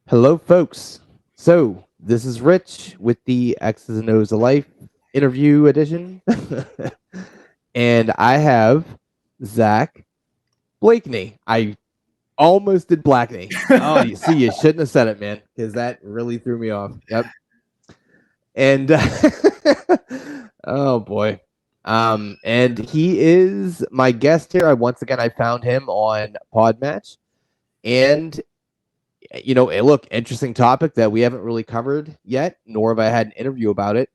Hello, folks. So, this is Rich with the X's and O's of Life interview edition. And I have Zach Blakeney. I almost did Blackney. Oh, you see, you shouldn't have said it, man, because that really threw me off. Yep. And oh boy. And he is my guest here. I found him on Podmatch. And look, interesting topic that we haven't really covered yet, nor have I had an interview about it.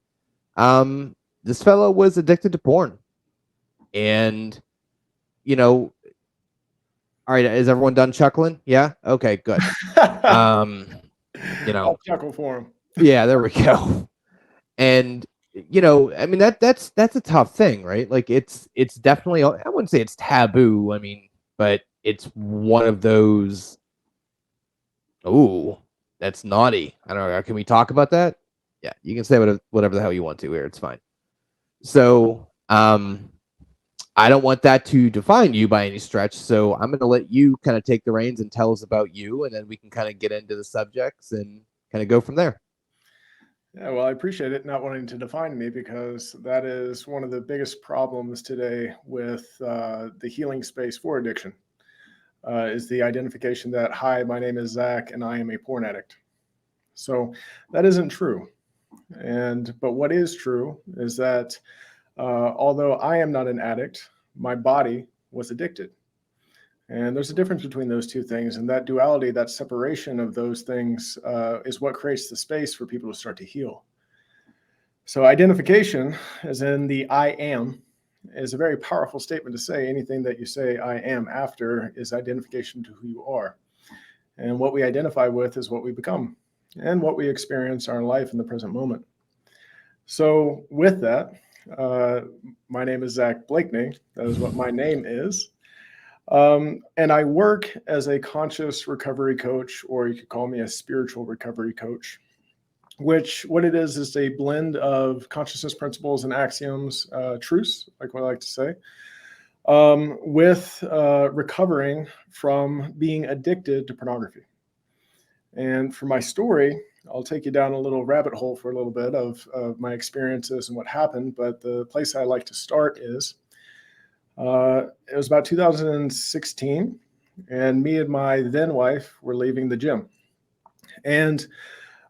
This fellow was addicted to porn, and you know, all right, is everyone done chuckling? Yeah, okay, good. Um, I'll chuckle for him. yeah, there we go. And I mean that's a tough thing, right? Like it's definitely, I wouldn't say it's taboo. I mean, but it's one of those. Ooh, that's naughty. I don't know. Can we talk about that? Yeah, you can say whatever the hell you want to here. It's fine. So, I don't want that to define you by any stretch. So I'm going to let you kind of take the reins and tell us about you, and then we can kind of get into the subjects and kind of go from there. Yeah, well, I appreciate it not wanting to define me because that is one of the biggest problems today with the healing space for addiction. Is the identification that, hi, my name is Zach and I am a porn addict. So that isn't true. But what is true is that although I am not an addict, my body was addicted. And there's a difference between those two things. And that duality, that separation of those things is what creates the space for people to start to heal. So identification, as in the I am, is a very powerful statement to say. Anything that you say I am after is identification to who you are. And what we identify with is what we become and what we experience in our life in the present moment. So with that, uh, my name is Zach Blakeney. That is what my name is. And I work as a conscious recovery coach, or you could call me a spiritual recovery coach, which what it is a blend of consciousness principles and axioms, truths, like what I like to say, with recovering from being addicted to pornography. And for my story, I'll take you down a little rabbit hole for a little bit of my experiences and what happened. But the place I like to start is it was about 2016, and me and my then wife were leaving the gym. And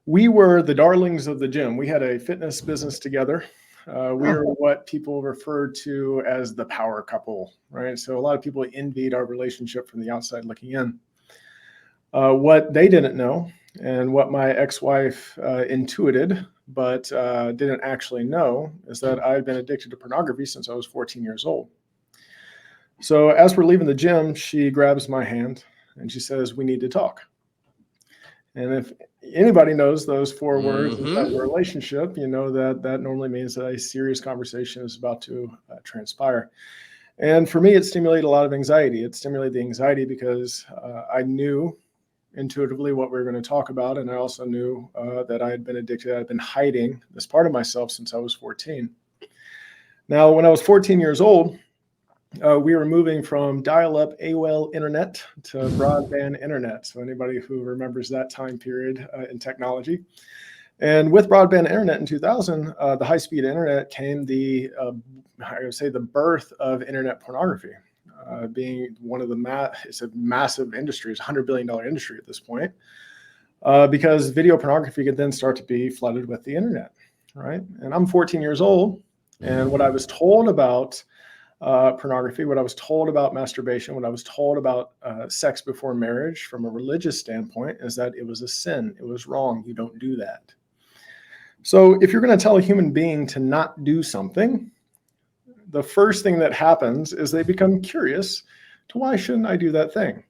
we were the darlings of the gym. We had a fitness business together. We were what people referred to as the power couple, right? So a lot of people envied our relationship from the outside looking in. What they didn't know, and what my ex-wife intuited, but didn't actually know, is that I had been addicted to pornography since I was 14 years old. So as we're leaving the gym, she grabs my hand and she says, "We need to talk." And if anybody knows those four words inside of a relationship, you know that that normally means that a serious conversation is about to transpire. And for me, it stimulated a lot of anxiety. It stimulated the anxiety because I knew intuitively what we were going to talk about. And I also knew that I had been addicted. I'd been hiding this part of myself since I was 14. Now, when I was 14 years old, we were moving from dial-up AOL internet to broadband internet. So anybody who remembers that time period in technology. And with broadband internet in 2000, the high-speed internet came I would say the birth of internet pornography, being one of it's a massive industry. It's a $100 billion industry at this point, because video pornography could then start to be flooded with the internet, right? And I'm 14 years old, and what I was told about pornography, what I was told about masturbation, what I was told about sex before marriage from a religious standpoint is that it was a sin. It was wrong. You don't do that. So if you're going to tell a human being to not do something, the first thing that happens is they become curious to why shouldn't I do that thing?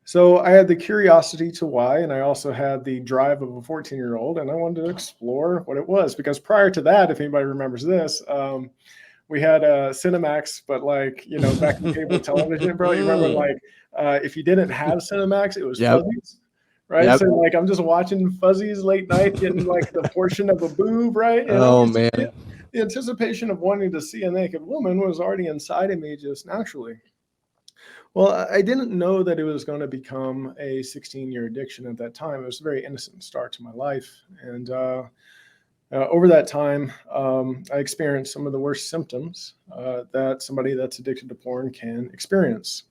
So I had the curiosity to why, and I also had the drive of a 14-year-old, and I wanted to explore what it was. Because prior to that, if anybody remembers this, we had a Cinemax, but back in cable television, bro. You remember if you didn't have Cinemax, it was Fuzzies, right? Yep. So I'm just watching Fuzzies late night, getting the portion of a boob, right? And Oh man. the anticipation of wanting to see a naked woman was already inside of me just naturally. Well, I didn't know that it was going to become a 16-year addiction at that time. It was a very innocent start to my life. And over that time, I experienced some of the worst symptoms that somebody that's addicted to porn can experience.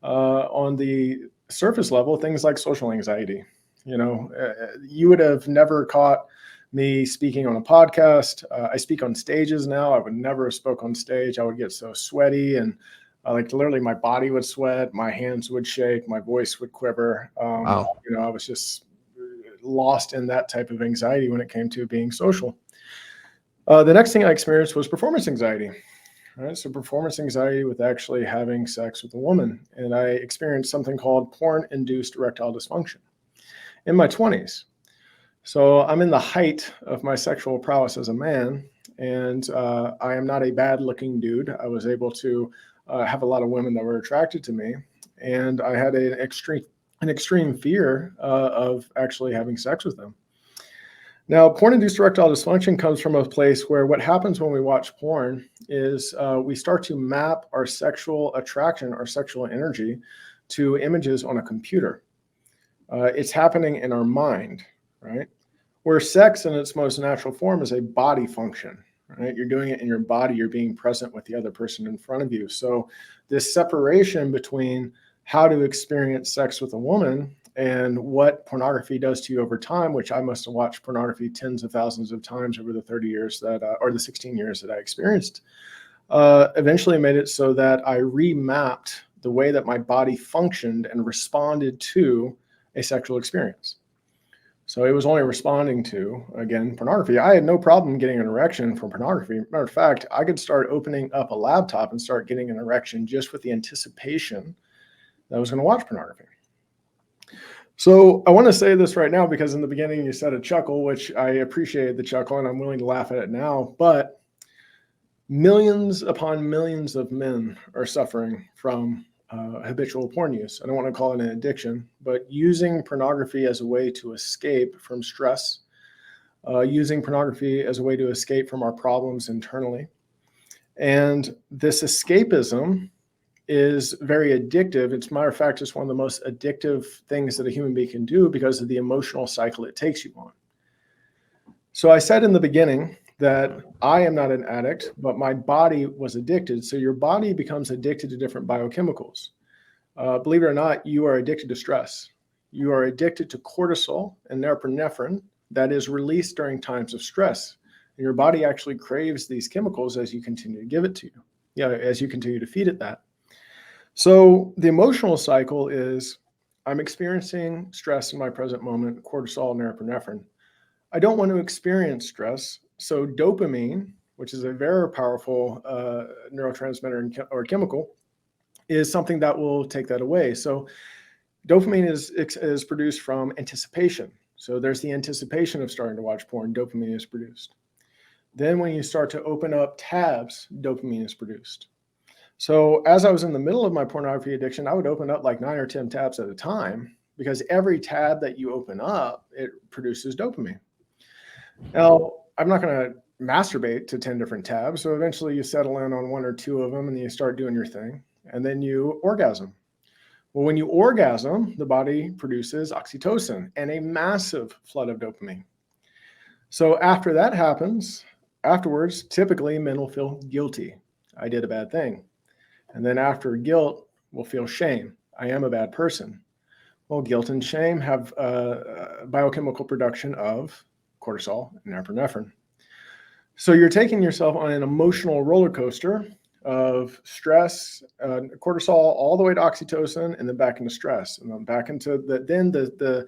On the surface level, things like social anxiety. You would have never caught me speaking on a podcast. I speak on stages now. I would never have spoke on stage. I would get so sweaty and like literally my body would sweat, my hands would shake, my voice would quiver. Wow. I was just lost in that type of anxiety when it came to being social. The next thing I experienced was performance anxiety. Right, so performance anxiety with actually having sex with a woman, and I experienced something called porn-induced erectile dysfunction in my 20s. So I'm in the height of my sexual prowess as a man, and I am not a bad-looking dude. I was able to have a lot of women that were attracted to me, and I had an extreme fear of actually having sex with them. Now, porn-induced erectile dysfunction comes from a place where what happens when we watch porn is we start to map our sexual attraction, our sexual energy to images on a computer. It's happening in our mind, right? Where sex in its most natural form is a body function, right? You're doing it in your body. You're being present with the other person in front of you. So this separation between how to experience sex with a woman and what pornography does to you over time, which I must have watched pornography tens of thousands of times over the 30 years or the 16 years that I experienced, eventually made it so that I remapped the way that my body functioned and responded to a sexual experience. So it was only responding to, again, pornography. I had no problem getting an erection from pornography. Matter of fact, I could start opening up a laptop and start getting an erection just with the anticipation that I was going to watch pornography. So I want to say this right now because in the beginning you said a chuckle, which I appreciate the chuckle and I'm willing to laugh at it now, but millions upon millions of men are suffering from habitual porn use. I don't want to call it an addiction, but using pornography as a way to escape from stress, using pornography as a way to escape from our problems internally. And this escapism is very addictive. It's, matter of fact, it's one of the most addictive things that a human being can do because of the emotional cycle it takes you on. So I said in the beginning that I am not an addict, but my body was addicted. So your body becomes addicted to different biochemicals. Believe it or not, you are addicted to stress. You are addicted to cortisol and norepinephrine that is released during times of stress. And your body actually craves these chemicals as you continue to give it to you, as you continue to feed it that. So the emotional cycle is I'm experiencing stress in my present moment, cortisol and norepinephrine. I don't want to experience stress. So dopamine, which is a very powerful neurotransmitter or chemical, is something that will take that away. So dopamine is produced from anticipation. So there's the anticipation of starting to watch porn, dopamine is produced. Then when you start to open up tabs, dopamine is produced. So as I was in the middle of my pornography addiction, I would open up like 9 or 10 tabs at a time because every tab that you open up, it produces dopamine. Now, I'm not going to masturbate to 10 different tabs. So eventually you settle in on 1 or 2 of them and you start doing your thing and then you orgasm. Well, when you orgasm, the body produces oxytocin and a massive flood of dopamine. So after that happens, afterwards, typically men will feel guilty. I did a bad thing. And then after guilt, we'll feel shame. I am a bad person. Well, guilt and shame have biochemical production of cortisol and norepinephrine. So you're taking yourself on an emotional roller coaster of stress, cortisol, all the way to oxytocin, and then back into stress, and then back into the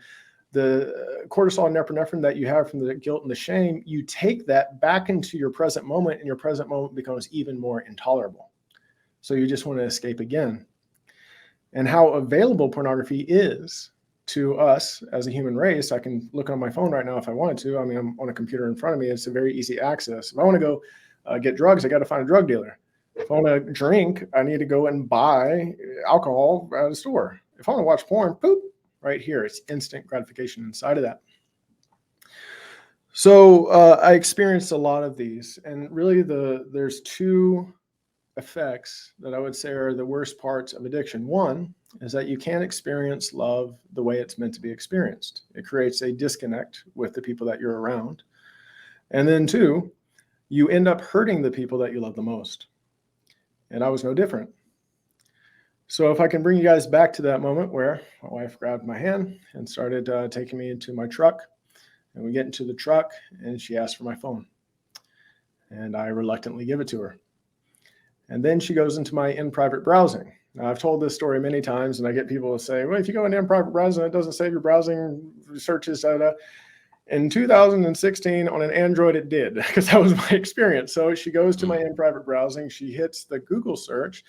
cortisol and norepinephrine that you have from the guilt and the shame. You take that back into your present moment, and your present moment becomes even more intolerable. So you just want to escape again. And how available pornography is to us as a human race, I can look on my phone right now if I wanted to. I mean, I'm on a computer in front of me. It's a very easy access. If I want to go get drugs, I got to find a drug dealer. If I want to drink, I need to go and buy alcohol at a store. If I want to watch porn, poop, right here. It's instant gratification inside of that. So I experienced a lot of these. And really there's two effects that I would say are the worst parts of addiction. One is that you can't experience love the way it's meant to be experienced. It creates a disconnect with the people that you're around. And then two, you end up hurting the people that you love the most. And I was no different. So if I can bring you guys back to that moment where my wife grabbed my hand and started taking me into my truck, and we get into the truck and she asked for my phone. And I reluctantly give it to her. And then she goes into my in-private browsing. Now, I've told this story many times, and I get people to say, well, if you go into in-private browsing, it doesn't save your browsing searches. In 2016 on an Android, it did, because that was my experience. So she goes to my in-private browsing, she hits the Google search,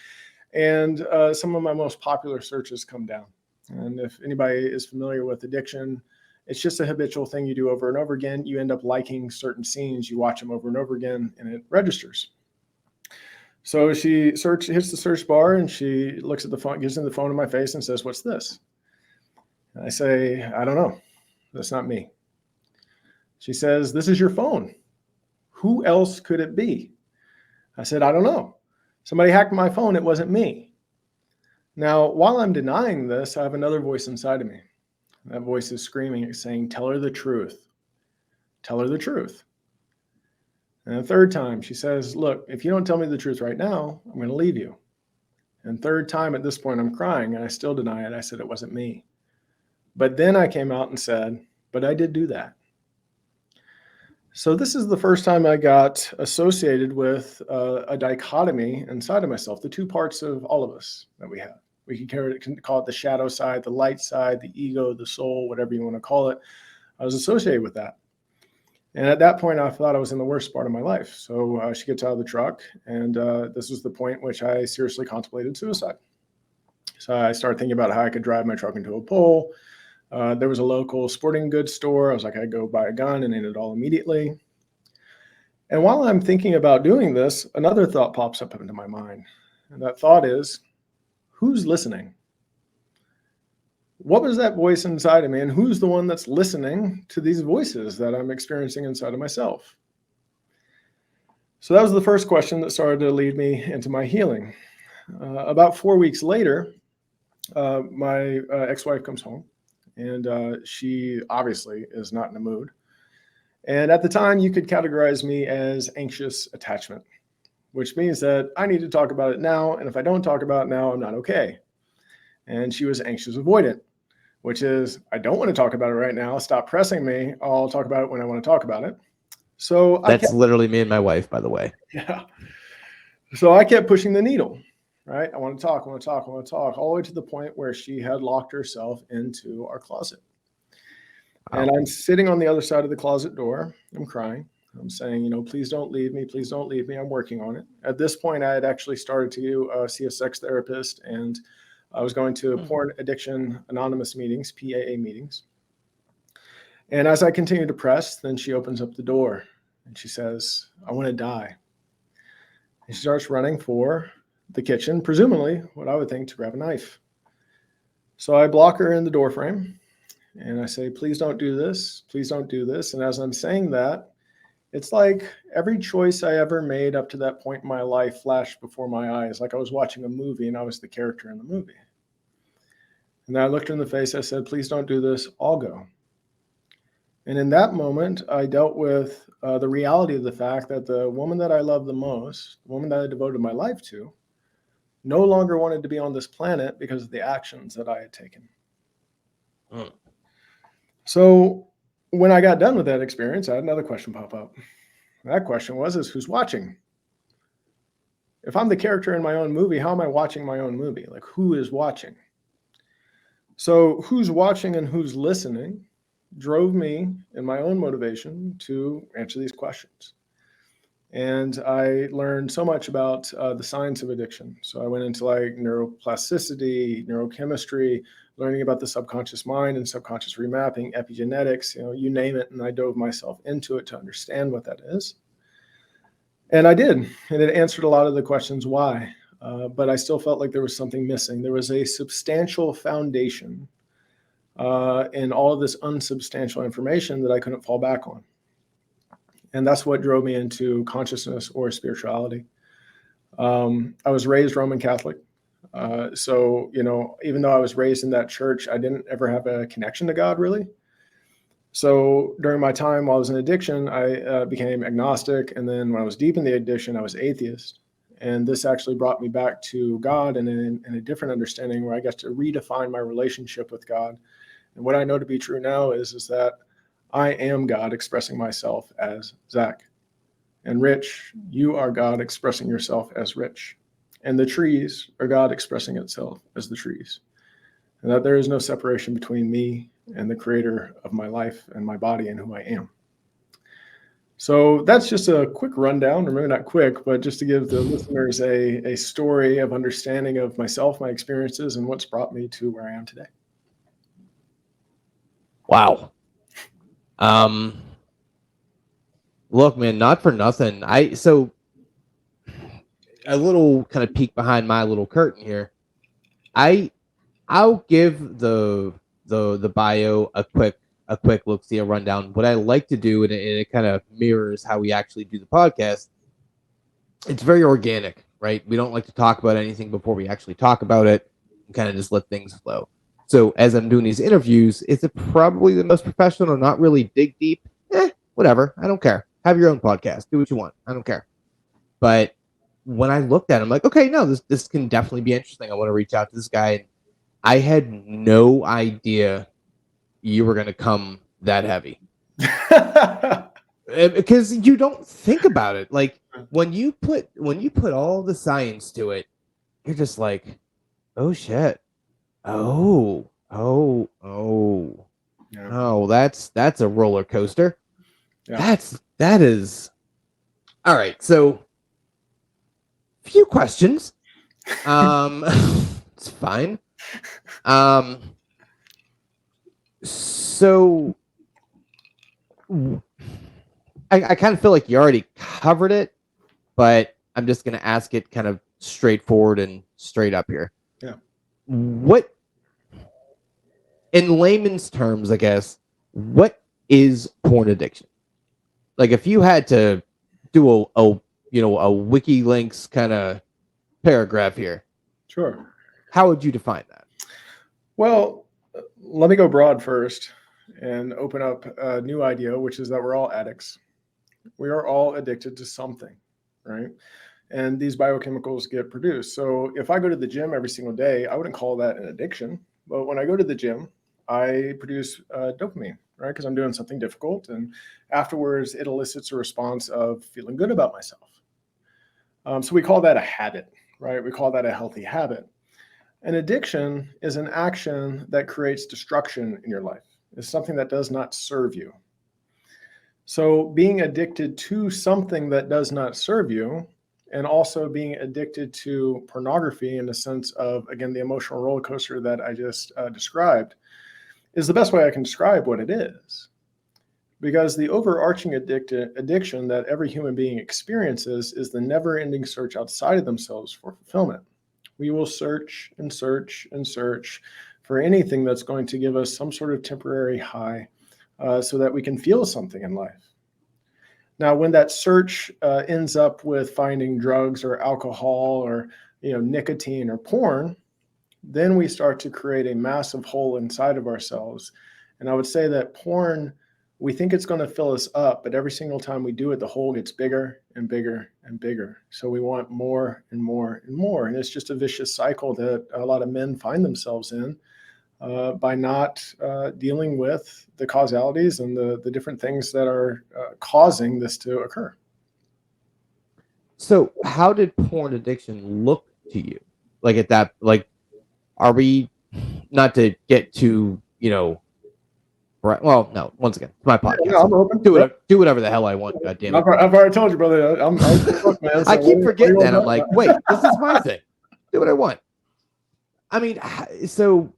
and some of my most popular searches come down. And if anybody is familiar with addiction, it's just a habitual thing you do over and over again. You end up liking certain scenes, you watch them over and over again, and it registers. So she hits the search bar, and she looks at the phone, gives me the phone in my face and says, "What's this?" And I say, "I don't know. That's not me." She says, "This is your phone. Who else could it be?" I said, "I don't know. Somebody hacked my phone. It wasn't me." Now, while I'm denying this, I have another voice inside of me. That voice is screaming, it's saying, "Tell her the truth. Tell her the truth." And the third time, she says, "Look, if you don't tell me the truth right now, I'm going to leave you." And third time, at this point, I'm crying, and I still deny it. I said it wasn't me. But then I came out and said, "But I did do that." So this is the first time I got associated with a dichotomy inside of myself, the two parts of all of us that we have. We can call it the shadow side, the light side, the ego, the soul, whatever you want to call it. I was associated with that. And at that point, I thought I was in the worst part of my life. So she gets out of the truck, and this was the point in which I seriously contemplated suicide. So I started thinking about how I could drive my truck into a pole. There was a local sporting goods store. I was like, I'd go buy a gun and end it all immediately. And while I'm thinking about doing this, another thought pops up into my mind. And that thought is, who's listening? What was that voice inside of me, and who's the one that's listening to these voices that I'm experiencing inside of myself? So that was the first question that started to lead me into my healing. About 4 weeks later, my ex-wife comes home, and she obviously is not in the mood. And at the time, you could categorize me as anxious attachment, which means that I need to talk about it now, and if I don't talk about it now, I'm not okay. And she was anxious avoidant, which is, I don't want to talk about it right now. Stop pressing me. I'll talk about it when I want to talk about it. So That's literally me and my wife, by the way. Yeah. So I kept pushing the needle, right? I want to talk, all the way to the point where she had locked herself into our closet. Wow. And I'm sitting on the other side of the closet door. I'm crying. I'm saying, please don't leave me. Please don't leave me. I'm working on it. At this point, I had actually started to see a sex therapist, and I was going to porn addiction anonymous meetings, PAA meetings. And as I continue to press, then she opens up the door and she says, "I want to die." And she starts running for the kitchen, presumably what I would think to grab a knife. So I block her in the door frame and I say, "Please don't do this. Please don't do this." And as I'm saying that, it's like every choice I ever made up to that point in my life flashed before my eyes, like I was watching a movie and I was the character in the movie. And then I looked her in the face, I said, "Please don't do this, I'll go." And in that moment, I dealt with the reality of the fact that the woman that I love the most, the woman that I devoted my life to, no longer wanted to be on this planet because of the actions that I had taken. So when I got done with that experience, I had another question pop up. That question was, who's watching? If I'm the character in my own movie, how am I watching my own movie? Like, who is watching? So who's watching and who's listening drove me in my own motivation to answer these questions. And I learned so much about the science of addiction. So I went into like neuroplasticity, neurochemistry, learning about the subconscious mind and subconscious remapping, epigenetics, you name it. And I dove myself into it to understand what that is. And I did. And it answered a lot of the questions why. But I still felt like there was something missing. There was a substantial foundation in all of this unsubstantial information that I couldn't fall back on. And that's what drove me into consciousness or spirituality. I was raised Roman Catholic. So, even though I was raised in that church, I didn't ever have a connection to God really. So during my time while I was in addiction, I became agnostic. And then when I was deep in the addiction, I was atheist. And this actually brought me back to God and in a different understanding where I got to redefine my relationship with God. And what I know to be true now is that I am God expressing myself as Zach. And Rich, you are God expressing yourself as Rich. And the trees are God expressing itself as the trees. And that there is no separation between me and the creator of my life and my body and who I am. So that's just a quick rundown, or maybe not quick, but just to give the listeners a story of understanding of myself, my experiences, and what's brought me to where I am today. Wow. Look, man, not for nothing. So a little kind of peek behind my little curtain here. I'll give the bio a quick look, see a rundown. What I like to do, and it kind of mirrors how we actually do the podcast. It's very organic, right? We don't like to talk about anything before we actually talk about it, and kind of just let things flow. So as I'm doing these interviews, is it probably the most professional, not really dig deep? Whatever. I don't care. Have your own podcast. Do what you want. I don't care. But when I looked at it, I'm like, okay, no, this can definitely be interesting. I want to reach out to this guy. And I had no idea you were going to come that heavy. Because you don't think about it. Like when you put all the science to it, you're just like, oh shit. Oh. Yeah. Oh, that's a roller coaster. Yeah. That is all right. So few questions. It's fine. So I kind of feel like you already covered it, but I'm just going to ask it kind of straightforward and straight up here. Yeah. What, in layman's terms, I guess, what is porn addiction? Like if you had to do a WikiLinks kind of paragraph here. Sure. How would you define that? Well, let me go broad first and open up a new idea, which is that we're all addicts. We are all addicted to something, right? And these biochemicals get produced. So if I go to the gym every single day, I wouldn't call that an addiction. But when I go to the gym, I produce dopamine, right? Because I'm doing something difficult. And afterwards, it elicits a response of feeling good about myself. So we call that a habit, right? We call that a healthy habit. An addiction is an action that creates destruction in your life. It's something that does not serve you. So being addicted to something that does not serve you, and also being addicted to pornography in the sense of, again, the emotional roller coaster that I just described, is the best way I can describe what it is. Because the overarching addiction that every human being experiences is the never-ending search outside of themselves for fulfillment. We will search and search and search for anything that's going to give us some sort of temporary high so that we can feel something in life. Now, when that search ends up with finding drugs or alcohol or nicotine or porn, then we start to create a massive hole inside of ourselves. And I would say that porn, we think it's going to fill us up, but every single time we do it, the hole gets bigger and bigger and bigger. So we want more and more and more. And it's just a vicious cycle that a lot of men find themselves in by not dealing with the causalities and the different things that are causing this to occur. So how did porn addiction look to you? Like at that, like, are we, not to get to, right? Well, no, once again, it's my podcast. Yeah, I'm open. Do whatever the hell I want, goddammit. I've already told you, brother. I'm book, man, so I keep forgetting that. I'm like, wait, this is my thing. Do what I want. I mean, so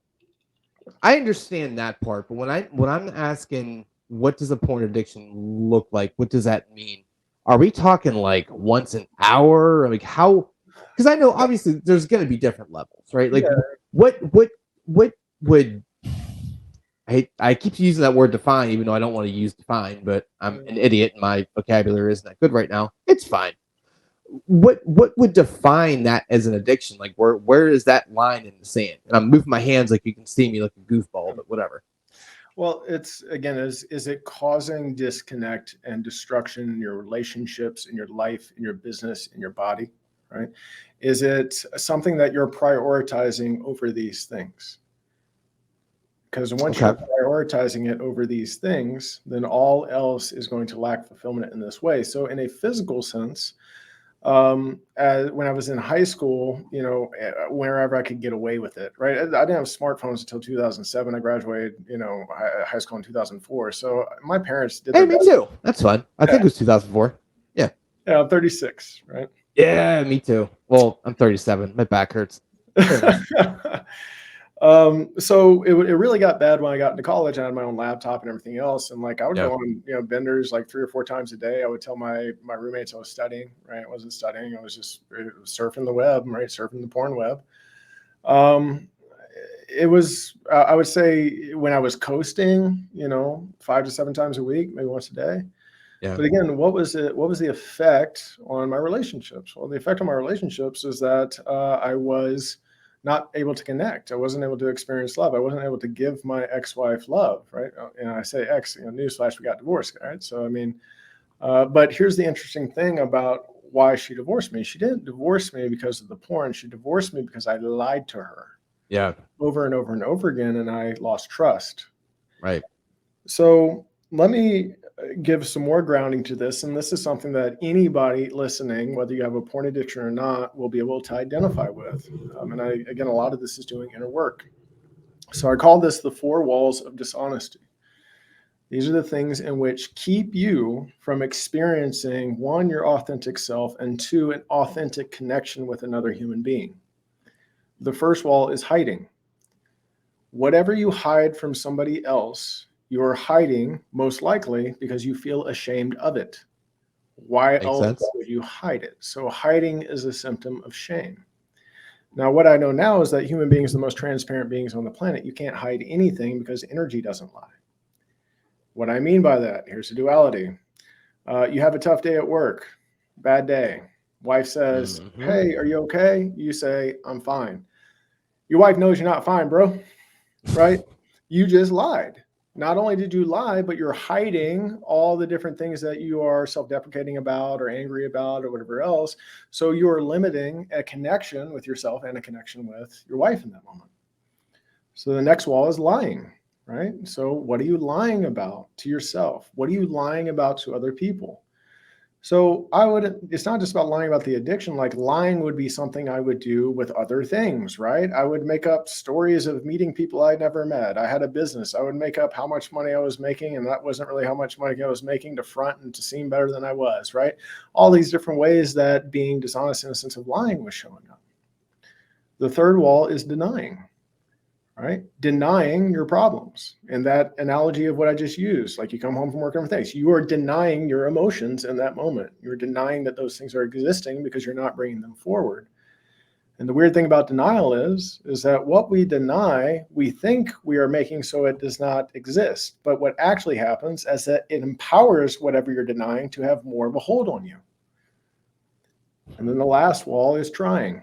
I understand that part, but when I'm asking, what does a porn addiction look like? What does that mean? Are we talking like once an hour? Like how? Because I know obviously there's going to be different levels, right? Like what would I keep using that word define, even though I don't want to use define, but I'm an idiot and my vocabulary isn't that good right now. It's fine. what would define that as an addiction? Like where is that line in the sand? And I'm moving my hands like you can see me like a goofball, but whatever. Well, it's again, is it causing disconnect and destruction in your relationships, in your life, in your business, in your body, right? Is it something that you're prioritizing over these things? Because once Okay. you're prioritizing it over these things, then all else is going to lack fulfillment in this way. So, in a physical sense, when I was in high school, wherever I could get away with it, right? I didn't have smartphones until 2007. I graduated, high school in 2004. So my parents did Hey, their me best. too. That's fun. I think it was 2004. Yeah. Yeah, I'm 36, right? Yeah, me too. Well, I'm 37. My back hurts. Fair enough. So it really got bad when I got into college. I had my own laptop and everything else, and like I would Yeah. go on, benders like 3 or 4 times a day. I would tell my roommates I was studying. Right, I wasn't studying. I was just surfing the web, right, surfing the porn web. Um, it was I would say when I was coasting, 5 to 7 times a week, maybe once a day. Yeah. But again, what was it? What was the effect on my relationships? Well, the effect on my relationships is that I was not able to connect. I wasn't able to experience love. I wasn't able to give my ex-wife love, right? And I say ex, newsflash, we got divorced, right? So I mean, but here's the interesting thing about why she divorced me. She didn't divorce me because of the porn. She divorced me because I lied to her Yeah. over and over and over again, and I lost trust. Right. So let me give some more grounding to this. And this is something that anybody listening, whether you have a porn addiction or not, will be able to identify with. Again, a lot of this is doing inner work. So I call this the 4 walls of dishonesty. These are the things in which keep you from experiencing, 1, your authentic self, and 2, an authentic connection with another human being. The first wall is hiding. Whatever you hide from somebody else, you're hiding most likely because you feel ashamed of it. Why Makes else sense. would you hide it? So hiding is a symptom of shame. Now, what I know now is that human beings are the most transparent beings on the planet. You can't hide anything because energy doesn't lie. What I mean by that, here's a duality. You have a tough day at work, bad day. Wife says, Mm-hmm. hey, are you okay? You say, I'm fine. Your wife knows you're not fine, bro, right? You just lied. Not only did you lie, but you're hiding all the different things that you are self-deprecating about or angry about or whatever else. So you're limiting a connection with yourself and a connection with your wife in that moment. So the next wall is lying, right? So what are you lying about to yourself? What are you lying about to other people? So it's not just about lying about the addiction. Like lying would be something I would do with other things, right? I would make up stories of meeting people I never met. I had a business. I would make up how much money I was making, and that wasn't really how much money I was making to front and to seem better than I was, right? All these different ways that being dishonest in a sense of lying was showing up. The third wall is denying. Right? Denying your problems. And that analogy of what I just used, like you come home from work and things, you are denying your emotions in that moment. You're denying that those things are existing because you're not bringing them forward. And the weird thing about denial is that what we deny, we think we are making so it does not exist. But what actually happens is that it empowers whatever you're denying to have more of a hold on you. And then the last wall is trying.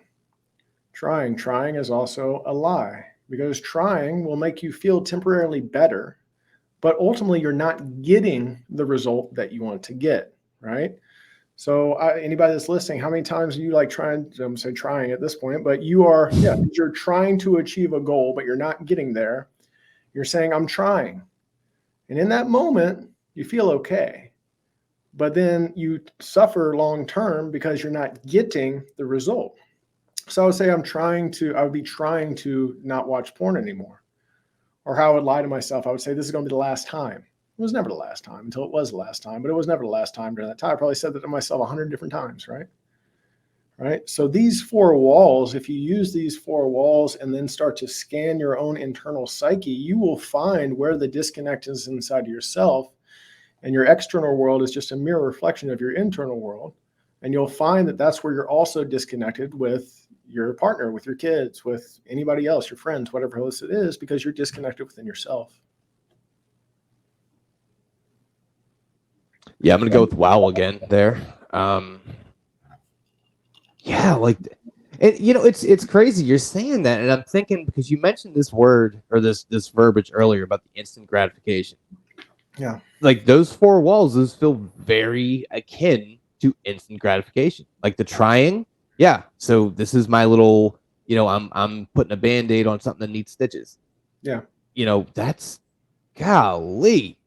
Trying is also a lie, because trying will make you feel temporarily better, but ultimately you're not getting the result that you want to get, right? So anybody that's listening, how many times are you like trying, I'm saying trying at this point, but you're trying to achieve a goal, but you're not getting there. You're saying, I'm trying. And in that moment, you feel okay. But then you suffer long-term because you're not getting the result. So I would say I would be trying to not watch porn anymore. Or how I would lie to myself. I would say, this is going to be the last time. It was never the last time until it was the last time, but it was never the last time during that time. I probably said that to myself 100 different times, right? Right. So these 4 walls, if you use these 4 walls and then start to scan your own internal psyche, you will find where the disconnect is inside of yourself. And your external world is just a mere reflection of your internal world. And you'll find that that's where you're also disconnected with your partner, with your kids, with anybody else, your friends, whatever else it is, because you're disconnected within yourself. Yeah, I'm gonna go with wow again there. Yeah, like, and it's crazy you're saying that, and I'm thinking because you mentioned this word or this verbiage earlier about the instant gratification. Yeah. Like those four walls, those feel very akin to instant gratification. Like the trying, yeah. So this is my little, I'm putting a band-aid on something that needs stitches. Yeah. That's golly.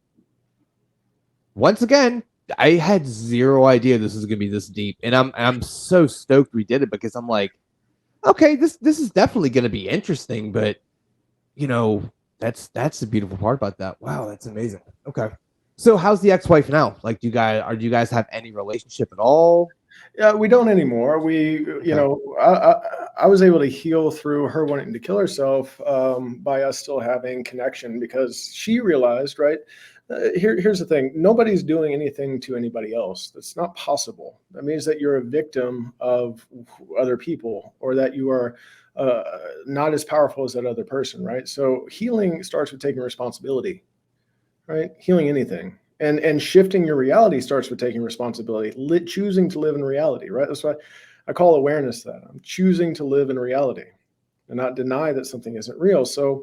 Once again, I had zero idea this was gonna be this deep, and I'm so stoked we did it because I'm like, okay, this is definitely gonna be interesting, but you know, that's the beautiful part about that. Wow, that's amazing. Okay. So how's the ex-wife now? Like, do you guys have any relationship at all? Yeah, we don't anymore. Okay. I was able to heal through her wanting to kill herself by us still having connection because she realized, right? Here's the thing: nobody's doing anything to anybody else. That's not possible. That means that you're a victim of other people, or that you are uh, not as powerful as that other person, right? So healing starts with taking responsibility, right? Healing anything. And shifting your reality starts with taking responsibility, choosing to live in reality, right? That's why I call awareness that. I'm choosing to live in reality and not deny that something isn't real. So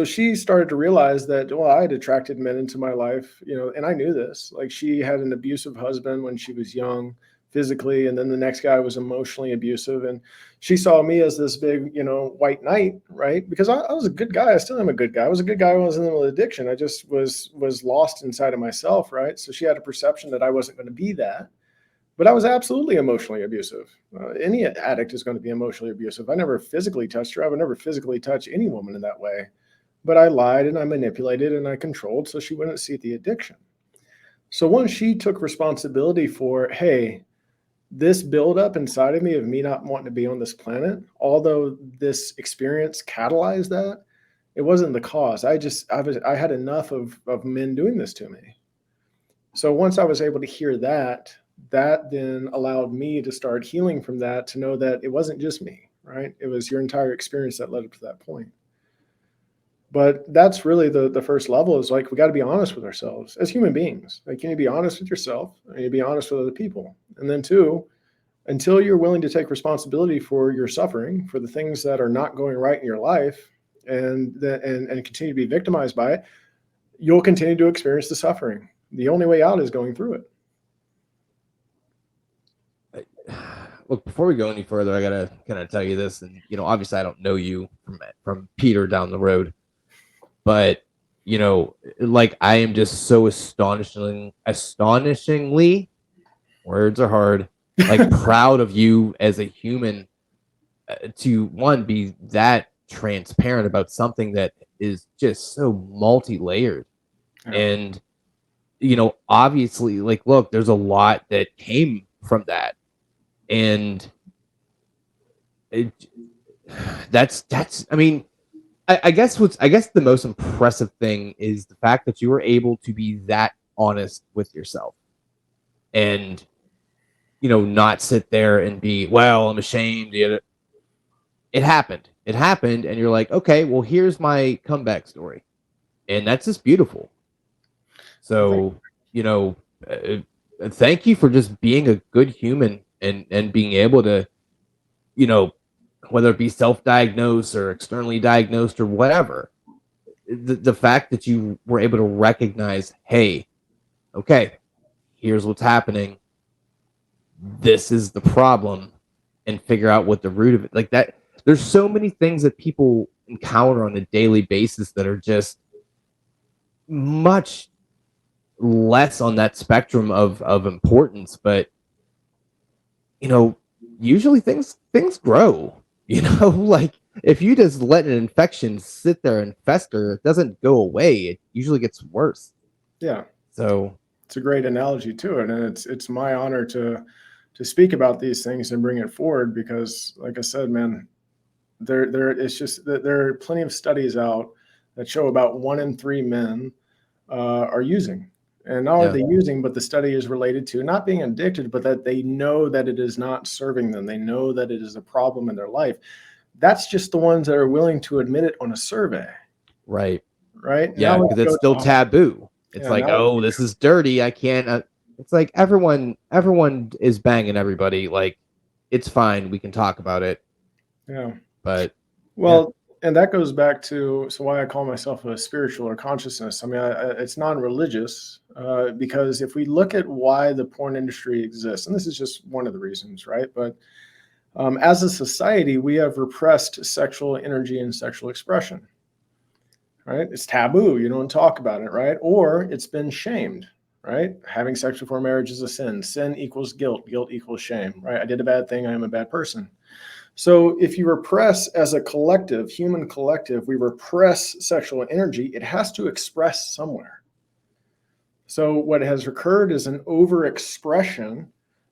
she started to realize that, well, I had attracted men into my life, and I knew this. Like she had an abusive husband when she was young, physically, and then the next guy was emotionally abusive. And she saw me as this big, white knight, right? Because I was a good guy. I still am a good guy. I was a good guy when I was in the middle of addiction. I just was lost inside of myself, right? So she had a perception that I wasn't going to be that. But I was absolutely emotionally abusive. Any addict is going to be emotionally abusive. I never physically touched her. I would never physically touch any woman in that way. But I lied and I manipulated and I controlled so she wouldn't see the addiction. So once she took responsibility for, hey, this buildup inside of me of me not wanting to be on this planet, although this experience catalyzed that, it wasn't the cause. I had enough of men doing this to me. So once I was able to hear that, that then allowed me to start healing from that, to know that it wasn't just me, right? It was your entire experience that led up to that point. But that's really the first level, is like, we got to be honest with ourselves as human beings. Like, can you be honest with yourself and you be honest with other people? And then two, until you're willing to take responsibility for your suffering, for the things that are not going right in your life, and continue to be victimized by it, you'll continue to experience the suffering. The only way out is going through it. Look, before we go any further, I gotta kind of tell you this, and obviously I don't know you from Peter down the road, but like I am just so astonishingly, words are hard, like proud of you as a human, to one be that transparent about something that is just so multi-layered. Yeah. And obviously, like, look, there's a lot that came from that, and it, that's I mean, I guess the most impressive thing is the fact that you were able to be that honest with yourself, and not sit there and be, well, I'm ashamed. It happened, and you're like, okay, well, here's my comeback story, and that's just beautiful. So you know thank you for just being a good human, and being able to, you know whether it be self-diagnosed or externally diagnosed or whatever, the fact that you were able to recognize, hey, okay, here's what's happening, this is the problem, and figure out what the root of it, like that. There's so many things that people encounter on a daily basis that are just much less on that spectrum of importance, but you know usually things grow. Like, if you just let an infection sit there and fester, it doesn't go away, it usually gets worse. Yeah. So It's a great analogy to it, and it's my honor to speak about these things and bring it forward, because, like I said, man, it's just that there are plenty of studies out that show about 1 in 3 men are using. And not only are yeah, they using, but the study is related to not being addicted, but that they know that it is not serving them. They know that it is a problem in their life. That's just the ones that are willing to admit it on a survey, right. right? Yeah, Now because let's it's go still to, taboo. It's yeah, like, now, oh, this is dirty, I can't, it's like everyone is banging everybody, like, it's fine. We can talk about it. Yeah. But well, and that goes back to why I call myself a spiritual or consciousness. I mean, it's non-religious because if we look at why the porn industry exists, and this is just one of the reasons, right? But as a society, we have repressed sexual energy and sexual expression, right? It's taboo. You don't talk about it, right? Or it's been shamed, right? Having sex before marriage is a sin. Sin equals guilt. Guilt equals shame, right? I did a bad thing. I am a bad person. So if you repress as a collective, human collective, we repress sexual energy, it has to express somewhere. So what has occurred is an overexpression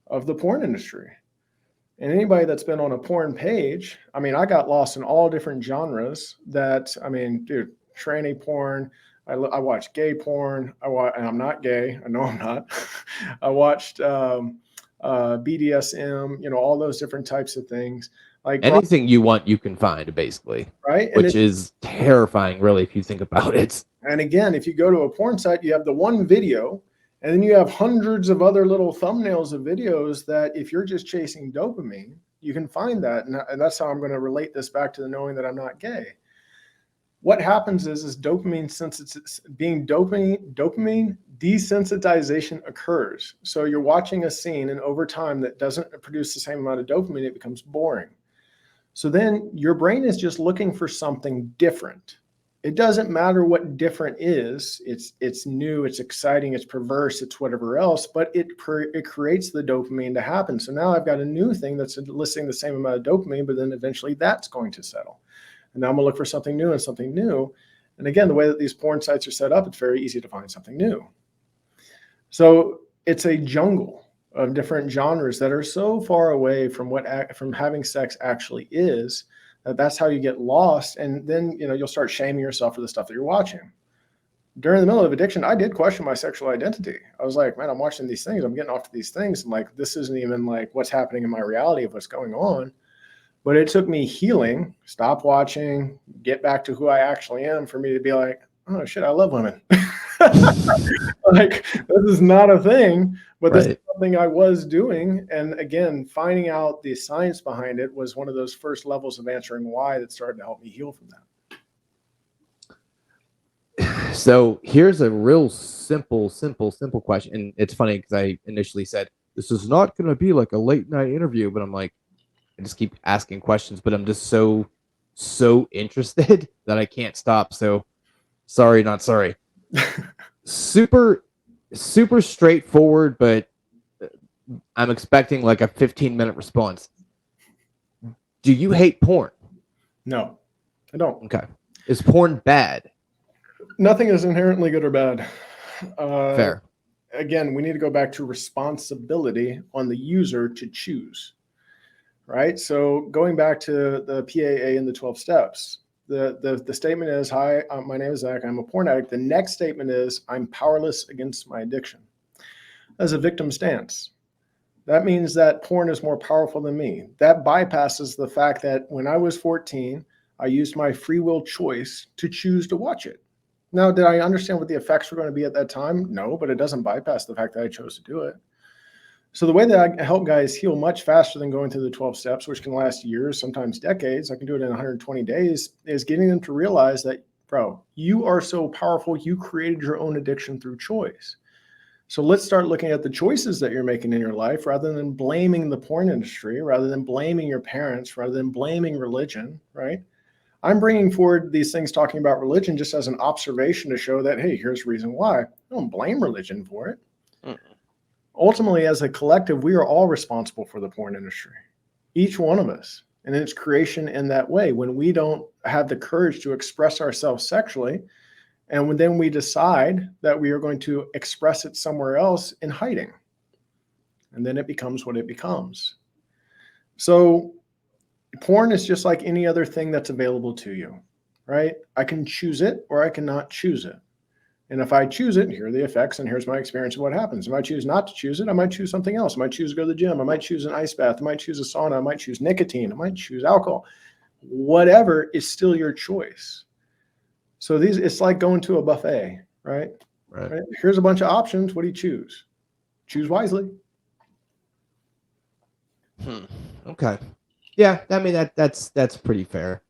of the porn industry. And anybody that's been on a porn page, I mean, I got lost in all different genres that, I mean, dude, tranny porn. I watched gay porn. And I'm not gay. I know I'm not. I watched BDSM, all those different types of things. Like anything you want, you can find, basically. right. Which is terrifying, really, if you think about it. And again, if you go to a porn site, you have the one video, and then you have hundreds of other little thumbnails of videos that if you're just chasing dopamine, you can find that. And that's how I'm going to relate this back to the knowing that I'm not gay. What happens is dopamine dopamine desensitization occurs. So you're watching a scene, and over time that doesn't produce the same amount of dopamine, it becomes boring. So then your brain is just looking for something different. It doesn't matter what different is. It's new, it's exciting, it's perverse, it's whatever else, but it creates the dopamine to happen. So now I've got a new thing that's eliciting the same amount of dopamine, but then eventually that's going to settle. And now I'm gonna look for something new and something new. And again, the way that these porn sites are set up, it's very easy to find something new. So it's a jungle of different genres that are so far away from from having sex actually is, that's how you get lost. And then, you'll start shaming yourself for the stuff that you're watching. During the middle of addiction, I did question my sexual identity. I was like, man, I'm watching these things. I'm getting off to these things. And like, this isn't even like what's happening in my reality of what's going on. But it took me healing, stop watching, get back to who I actually am for me to be like, oh shit, I love women. Like, this is not a thing, but this is something I was doing. And again, finding out the science behind it was one of those first levels of answering why that started to help me heal from that. So here's a real simple question. And it's funny because I initially said, this is not going to be like a late night interview, but I'm like, I just keep asking questions, but I'm just so interested that I can't stop. So sorry, not sorry. Super straightforward, but I'm expecting like a 15-minute response. Do you hate porn? No, I don't. Okay. Is porn bad? Nothing is inherently good or bad. Fair. Again, we need to go back to responsibility on the user to choose, right? So going back to the PAA and the 12 steps, the statement is, hi, my name is Zach, I'm a porn addict. The next statement is, I'm powerless against my addiction. As a victim stance. That means that porn is more powerful than me. That bypasses the fact that when I was 14, I used my free will choice to choose to watch it. Now, did I understand what the effects were going to be at that time? No, but it doesn't bypass the fact that I chose to do it. So the way that I help guys heal much faster than going through the 12 steps, which can last years, sometimes decades, I can do it in 120 days, is getting them to realize that, bro, you are so powerful. You created your own addiction through choice. So let's start looking at the choices that you're making in your life rather than blaming the porn industry, rather than blaming your parents, rather than blaming religion, right? I'm bringing forward these things talking about religion just as an observation to show that, hey, here's the reason why. I don't blame religion for it. Ultimately, as a collective, we are all responsible for the porn industry, each one of us, and its creation in that way. When we don't have the courage to express ourselves sexually, and then we decide that we are going to express it somewhere else in hiding, and then it becomes what it becomes. So porn is just like any other thing that's available to you, right? I can choose it or I cannot choose it. And if I choose it, here are the effects, and here's my experience of what happens. If I choose not to choose it, I might choose something else. I might choose to go to the gym. I might choose an ice bath. I might choose a sauna. I might choose nicotine. I might choose alcohol. Whatever is still your choice. So it's like going to a buffet, right? Right? Here's a bunch of options. What do you choose? Choose wisely. Okay. Yeah, I mean that's pretty fair.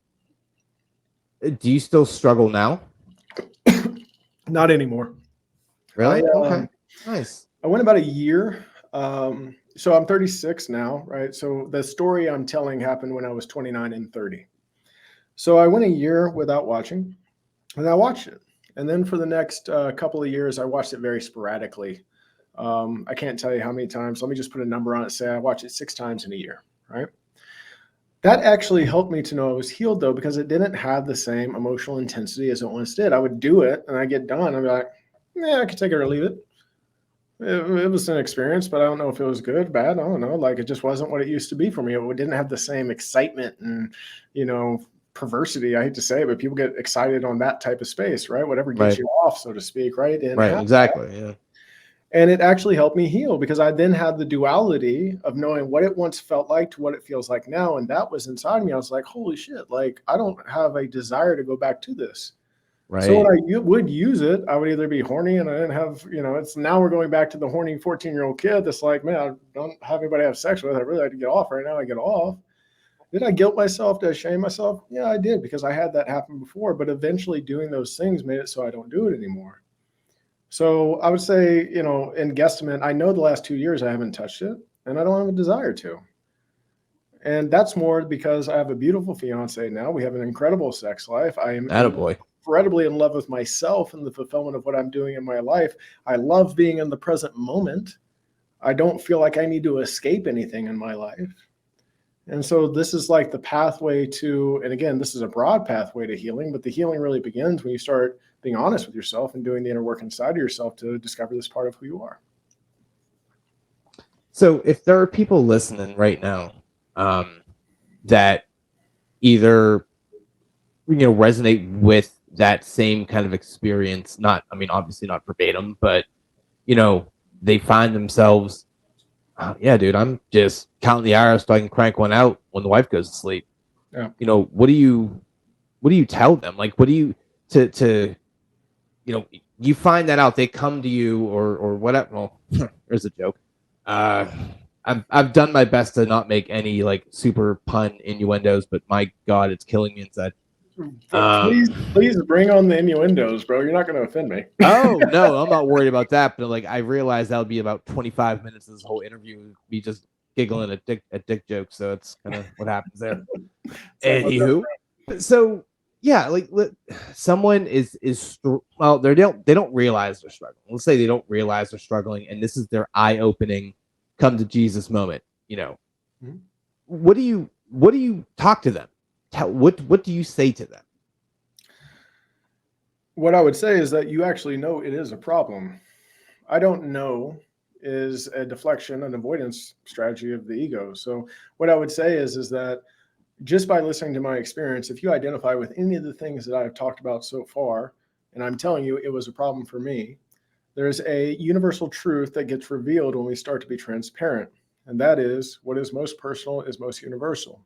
Do you still struggle now? Not anymore. I Really? Okay. Nice. I went about a year. So I'm 36 now, right? So the story I'm telling happened when I was 29 and 30. So I went a year without watching, and I watched it. And then for the next couple of years, I watched it very sporadically. I can't tell you how many times. Let me just put a number on it. Say I watched it 6 times in a year, right? That actually helped me to know I was healed, though, because it didn't have the same emotional intensity as it once did. I would do it, and I get done. I'd be like, yeah, I could take it or leave it. It was an experience, but I don't know if it was good, bad. I don't know. Like, it just wasn't what it used to be for me. It didn't have the same excitement and, you know, perversity. I hate to say it, but people get excited on that type of space, right? Whatever gets Right. you off, so to speak, right? It didn't Right. have. Exactly. Yeah. And it actually helped me heal because I then had the duality of knowing what it once felt like to what it feels like now. And that was inside me. I was like, holy shit, like I don't have a desire to go back to this. So when Right. I would use it, I would either be horny and I didn't have, you know, it's now we're going back to the horny 14-year-old kid that's like, man, I don't have anybody to have sex with. I really like to get off right now. I get off. Did I guilt myself? Did I shame myself? Yeah, I did because I had that happen before. But eventually doing those things made it so I don't do it anymore. So I would say, you know, in guesstimate, I know the last 2 years I haven't touched it and I don't have a desire to. And that's more because I have a beautiful fiance now. We have an incredible sex life. I am Attaboy. incredibly in love with myself and the fulfillment of what I'm doing in my life. I love being in the present moment. I don't feel like I need to escape anything in my life. And so this is like the pathway to, and again, this is a broad pathway to healing, but the healing really begins when you start being honest with yourself and doing the inner work inside of yourself to discover this part of who you are. So if there are people listening right now, that either resonate with that same kind of experience, not, I mean, obviously not verbatim, but they find themselves, yeah, dude, I'm just counting the hours so I can crank one out when the wife goes to sleep. Yeah. What do you tell them? Like, what do you to you find that out, they come to you or whatever. Well, there's a joke. I've done my best to not make any like super pun innuendos, but my God, it's killing me inside. Please bring on the innuendos, bro. You're not going to offend me. Oh no, I'm not worried about that. But like, I realized that would be about 25 minutes of this whole interview, me just giggling at dick jokes. So it's kind of what happens there. Anywho, so yeah, like someone is well, they don't realize they're struggling. Let's say they don't realize they're struggling, and this is their eye-opening, come to Jesus moment. Mm-hmm. What do you talk to them? What do you say to them? What I would say is that you actually know it is a problem. I don't know is a deflection and avoidance strategy of the ego. So what I would say is that just by listening to my experience, if you identify with any of the things that I've talked about so far, and I'm telling you it was a problem for me, there's a universal truth that gets revealed when we start to be transparent. And that is what is most personal is most universal.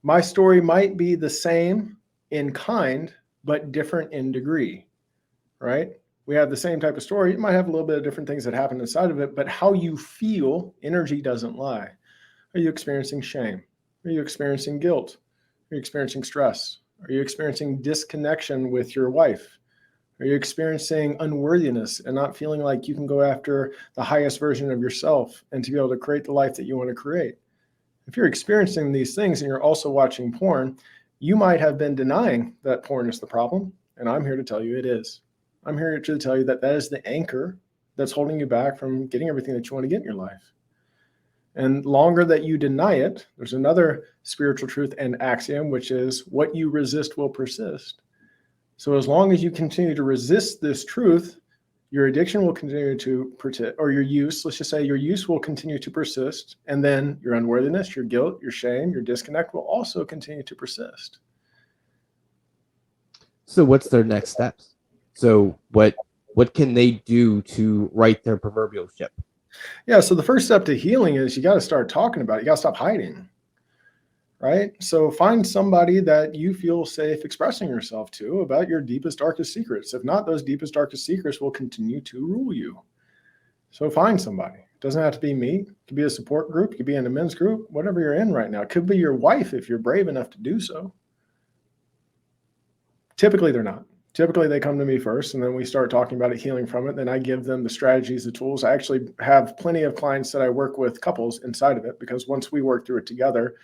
My story might be the same in kind, but different in degree, right? We have the same type of story. It might have a little bit of different things that happen inside of it, but how you feel, energy doesn't lie. Are you experiencing shame? Are you experiencing guilt? Are you experiencing stress? Are you experiencing disconnection with your wife? Are you experiencing unworthiness and not feeling like you can go after the highest version of yourself and to be able to create the life that you want to create? If you're experiencing these things and you're also watching porn, you might have been denying that porn is the problem. And I'm here to tell you it is. I'm here to tell you that that is the anchor that's holding you back from getting everything that you want to get in your life. And longer that you deny it, there's another spiritual truth and axiom, which is what you resist will persist. So as long as you continue to resist this truth, your addiction will continue to persist, or your use, let's just say your use will continue to persist. And then your unworthiness, your guilt, your shame, your disconnect will also continue to persist. So what's their next steps? So what can they do to right their proverbial ship? Yeah. So the first step to healing is you got to start talking about it. You got to stop hiding. Right. So find somebody that you feel safe expressing yourself to about your deepest, darkest secrets. If not, those deepest, darkest secrets will continue to rule you. So find somebody. It doesn't have to be me. It could be a support group. It could be in a men's group, whatever you're in right now. It could be your wife if you're brave enough to do so. Typically, they're not. Typically, they come to me first, and then we start talking about it, healing from it. Then I give them the strategies, the tools. I actually have plenty of clients that I work with couples inside of it, because once we work through it together,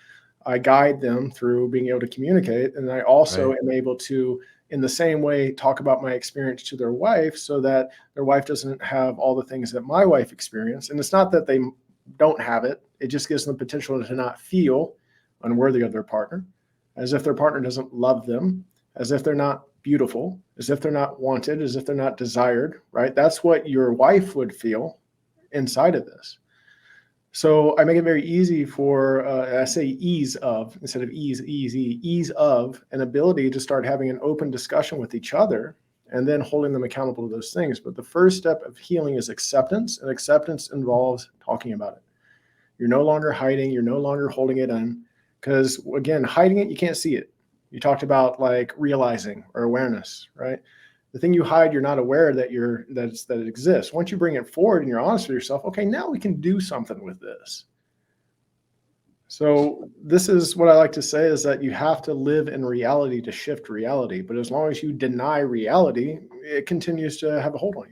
I guide them through being able to communicate. And I also Right. am able to, in the same way, talk about my experience to their wife, so that their wife doesn't have all the things that my wife experienced. And it's not that they don't have it. It just gives them potential to not feel unworthy of their partner, as if their partner doesn't love them, as if they're not beautiful, as if they're not wanted, as if they're not desired, right? That's what your wife would feel inside of this. So I make it very easy for, I say ease of, instead of ease of an ability to start having an open discussion with each other, and then holding them accountable to those things. But the first step of healing is acceptance, and acceptance involves talking about it. You're no longer hiding, you're no longer holding it in, because again, hiding it, you can't see it. You talked about like realizing or awareness, right? The thing you hide, you're not aware that it exists. Once you bring it forward and you're honest with yourself, okay, now we can do something with this. So this is what I like to say, is that you have to live in reality to shift reality. But as long as you deny reality, it continues to have a hold on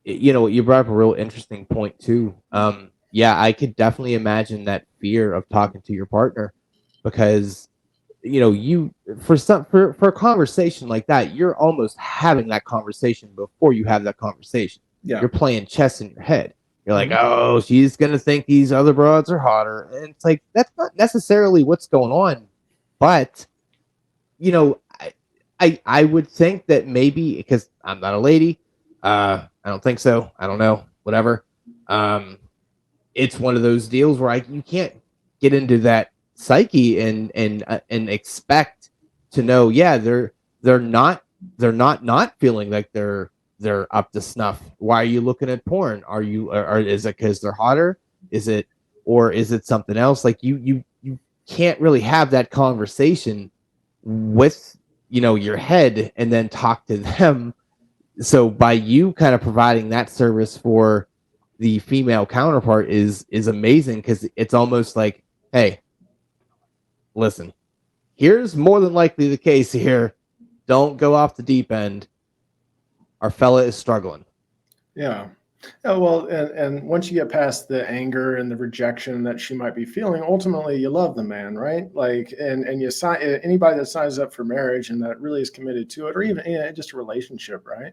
you. You brought up a real interesting point too. Yeah, I could definitely imagine that fear of talking to your partner, because you for a conversation like that, you're almost having that conversation before you have that conversation. Yeah. You're playing chess in your head. You're like, Mhm. oh, she's gonna think these other broads are hotter, and it's like that's not necessarily what's going on. But you know, I would think that maybe, because I'm not a lady, I don't think so. I don't know, whatever. Um, it's one of those deals where you can't get into that psyche and expect to know. Yeah, they're not not feeling like they're up to snuff. Why are you looking at porn? Are you or is it because they're hotter? Is it, or is it something else? Like you can't really have that conversation with your head and then talk to them. So by you kind of providing that service for the female counterpart is amazing, because it's almost like, hey, listen, here's more than likely the case here. Don't go off the deep end. Our fella is struggling. Yeah. Oh, well, and once you get past the anger and the rejection that she might be feeling, ultimately you love the man, right? Like, and you sign, anybody that signs up for marriage and that really is committed to it, or even just a relationship, right?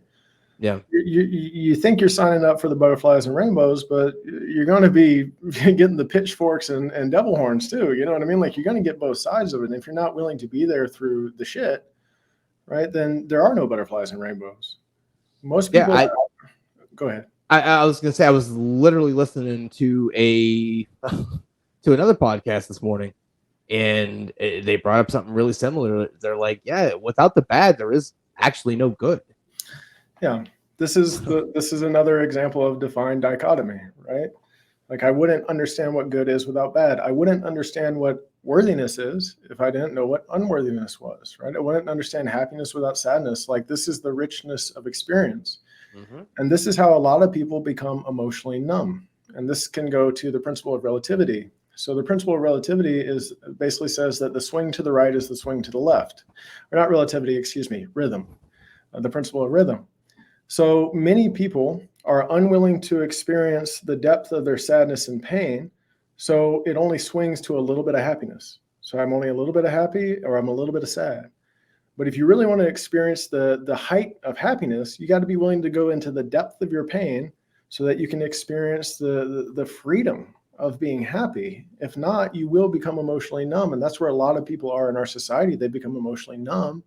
Yeah. You think you're signing up for the butterflies and rainbows, but you're going to be getting the pitchforks and devil horns too. You know what I mean? Like, you're going to get both sides of it. And if you're not willing to be there through the shit, right, then there are no butterflies and rainbows. Most Yeah, people, go ahead. I was gonna say, I was literally listening to a to another podcast this morning, and they brought up something really similar. They're like, yeah, without the bad, there is actually no good. Yeah, this is another example of defined dichotomy, right? Like, I wouldn't understand what good is without bad. I wouldn't understand what worthiness is if I didn't know what unworthiness was, right? I wouldn't understand happiness without sadness. Like, this is the richness of experience. Mm-hmm. And this is how a lot of people become emotionally numb. And this can go to the principle of relativity. So the principle of relativity is basically says that the swing to the right is the swing to the left. Or not relativity, excuse me, rhythm. The principle of rhythm. So many people are unwilling to experience the depth of their sadness and pain. So it only swings to a little bit of happiness. So I'm only a little bit of happy, or I'm a little bit of sad. But if you really want to experience the height of happiness, you got to be willing to go into the depth of your pain, so that you can experience the freedom of being happy. If not, you will become emotionally numb. And that's where a lot of people are in our society. They become emotionally numb.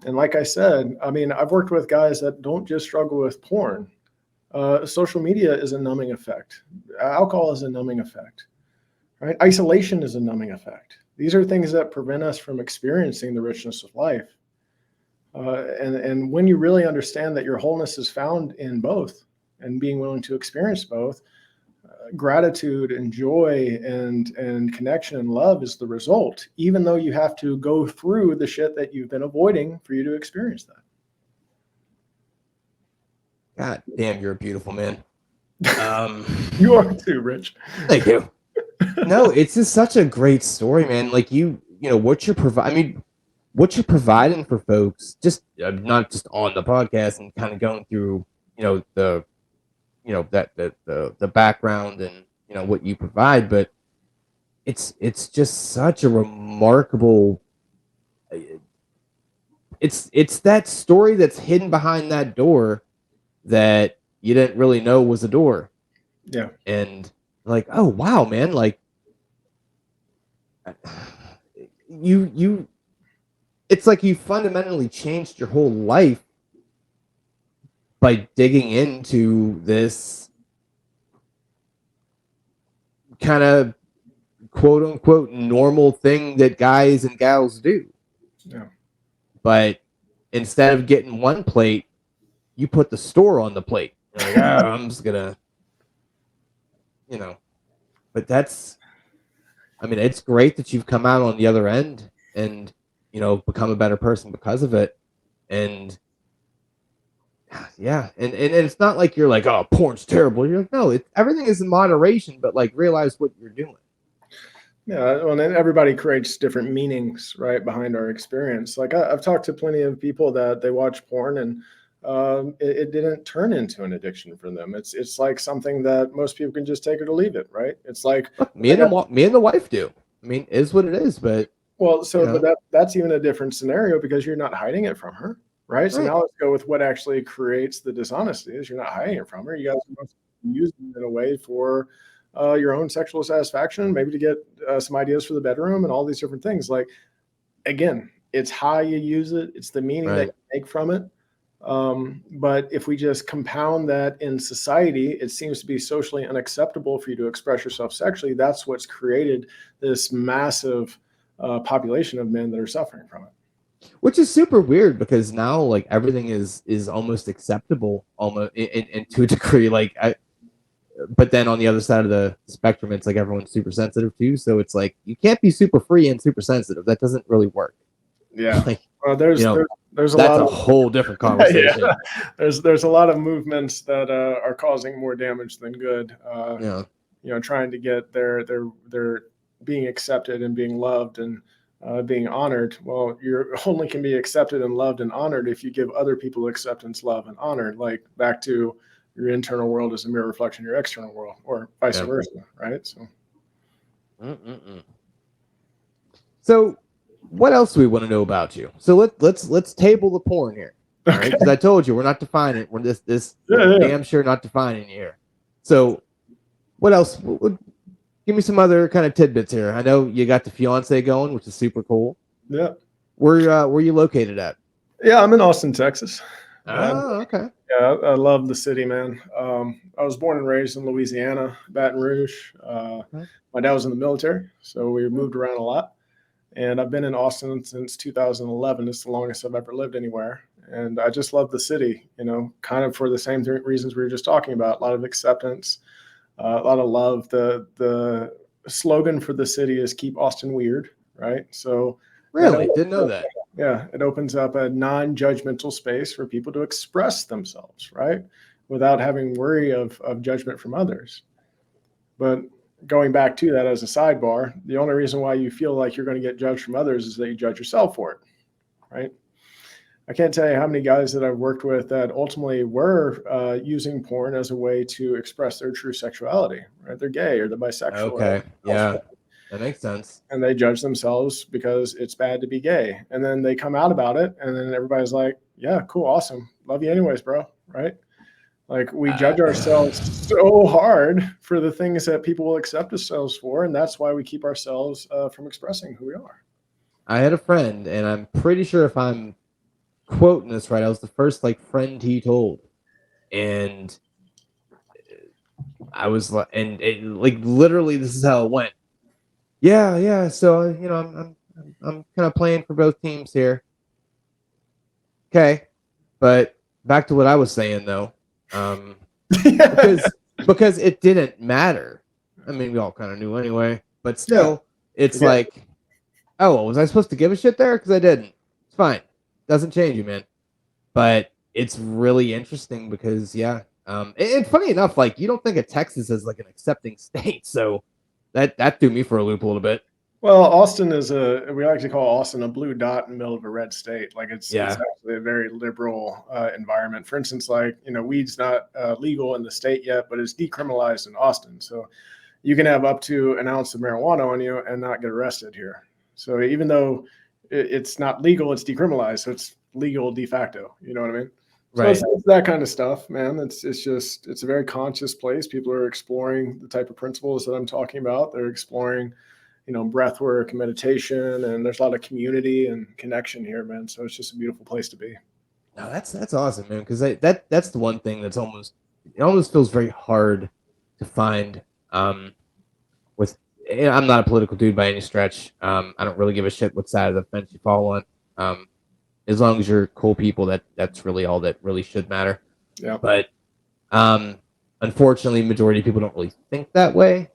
And like I said, I mean, I've worked with guys that don't just struggle with porn. Social media is a numbing effect. Alcohol is a numbing effect, right? Isolation is a numbing effect. These are things that prevent us from experiencing the richness of life. And when you really understand that your wholeness is found in both, and being willing to experience both, gratitude and joy and connection and love is the result, even though you have to go through the shit that you've been avoiding for you to experience that. God damn, you're a beautiful man. You are too, Rich. Thank you. No, it's just such a great story, man. Like what you're providing. I mean, what you're providing for folks, just not just on the podcast and kind of going through, the, that the background and what you provide, but it's just such a remarkable. It's that story that's hidden behind that door that you didn't really know was a door. Yeah. And like, oh wow, man, like you it's like you fundamentally changed your whole life by digging into this kind of quote unquote normal thing that guys and gals do. Yeah. But instead of getting one plate, you put the store on the plate. You're like, oh, I'm just gonna, but it's great that you've come out on the other end and, become a better person because of it. And yeah. And it's not like you're like, oh, porn's terrible. You're like, no, everything is in moderation, but like realize what you're doing. Yeah, well, and everybody creates different meanings, right, behind our experience. Like I've talked to plenty of people that they watch porn and it didn't turn into an addiction for them. It's like something that most people can just take it or leave it, right? It's like Look, me and the wife do. I mean, it is what it is, but well, so but that's even a different scenario because you're not hiding it from her, right? So now let's go with what actually creates the dishonesty is you're not hiding it from her. You guys are using it in a way for your own sexual satisfaction, maybe to get some ideas for the bedroom and all these different things. Like, again, it's how you use it. It's the meaning that you make from it. But if we just compound that in society, it seems to be socially unacceptable for you to express yourself sexually. That's what's created this massive population of men that are suffering from it. Which is super weird because now like everything is almost acceptable almost in to a degree. Like but then on the other side of the spectrum, it's like everyone's super sensitive too. So it's like you can't be super free and super sensitive. That doesn't really work. Yeah. Like, well, there's a that's lot a whole different conversation. Yeah. There's a lot of movements that are causing more damage than good. Trying to get their being accepted and being loved and being honored. Well, you only can be accepted and loved and honored if you give other people acceptance, love, and honor. Like back to your internal world is a mirror reflection of your external world, or vice versa, right? So. So, what else do we want to know about you? So let's table the porn here, all right? Because I told you we're not defining it. We're damn sure not defining you here. So, what else? Give me some other kind of tidbits here. I know you got the fiance going, which is super cool. Yeah. Where you located at? Yeah, I'm in Austin, Texas. Oh, okay. Yeah, I love the city, man. I was born and raised in Louisiana, Baton Rouge. My dad was in the military, so we moved around a lot. And I've been in Austin since 2011. It's the longest I've ever lived anywhere. And I just love the city, kind of for the same reasons we were just talking about. A lot of acceptance, a lot of love. The slogan for the city is "Keep Austin Weird," right? So really didn't know that. Yeah, it opens up a non-judgmental space for people to express themselves, right, without having worry of judgment from others. But going back to that as a sidebar, the only reason why you feel like you're going to get judged from others is that you judge yourself for it, right? I can't tell you how many guys that I've worked with that ultimately were using porn as a way to express their true sexuality, right? They're gay or they're bisexual. Okay, yeah, that makes sense. And they judge themselves because it's bad to be gay. And then they come out about it, and then everybody's like, yeah, cool, awesome. Love you anyways, bro, right? Like we judge ourselves so hard for the things that people will accept ourselves for, and that's why we keep ourselves from expressing who we are. I had a friend, and I'm pretty sure if I'm quoting this right, I was the first friend he told, and I was like, and literally, this is how it went. Yeah. So I'm kind of playing for both teams here. Okay, but back to what I was saying though. Because it didn't matter. I mean, we all kind of knew anyway, but still, it's like, oh, was I supposed to give a shit there? Because I didn't. It's fine. Doesn't change you, man. But it's really interesting because and funny enough, like you don't think of Texas as like an accepting state, so that threw me for a loop a little bit. Well, Austin is we like to call Austin a blue dot in the middle of a red state. Like it's Yeah, actually a very liberal environment. For instance, like, weed's not legal in the state yet, but it's decriminalized in Austin. So you can have up to an ounce of marijuana on you and not get arrested here. So even though it's not legal, it's decriminalized. So it's legal de facto. You know what I mean? So right. it's that kind of stuff, man. It's a very conscious place. People are exploring the type of principles that I'm talking about. They're exploring, breath work, meditation, and there's a lot of community and connection here, man. So it's just a beautiful place to be. No, that's awesome, man. Because that's the one thing that's almost feels very hard to find. With I'm not a political dude by any stretch. I don't really give a shit what side of the fence you fall on. As long as you're cool people, that's really all that really should matter. Yeah. But unfortunately, majority of people don't really think that way.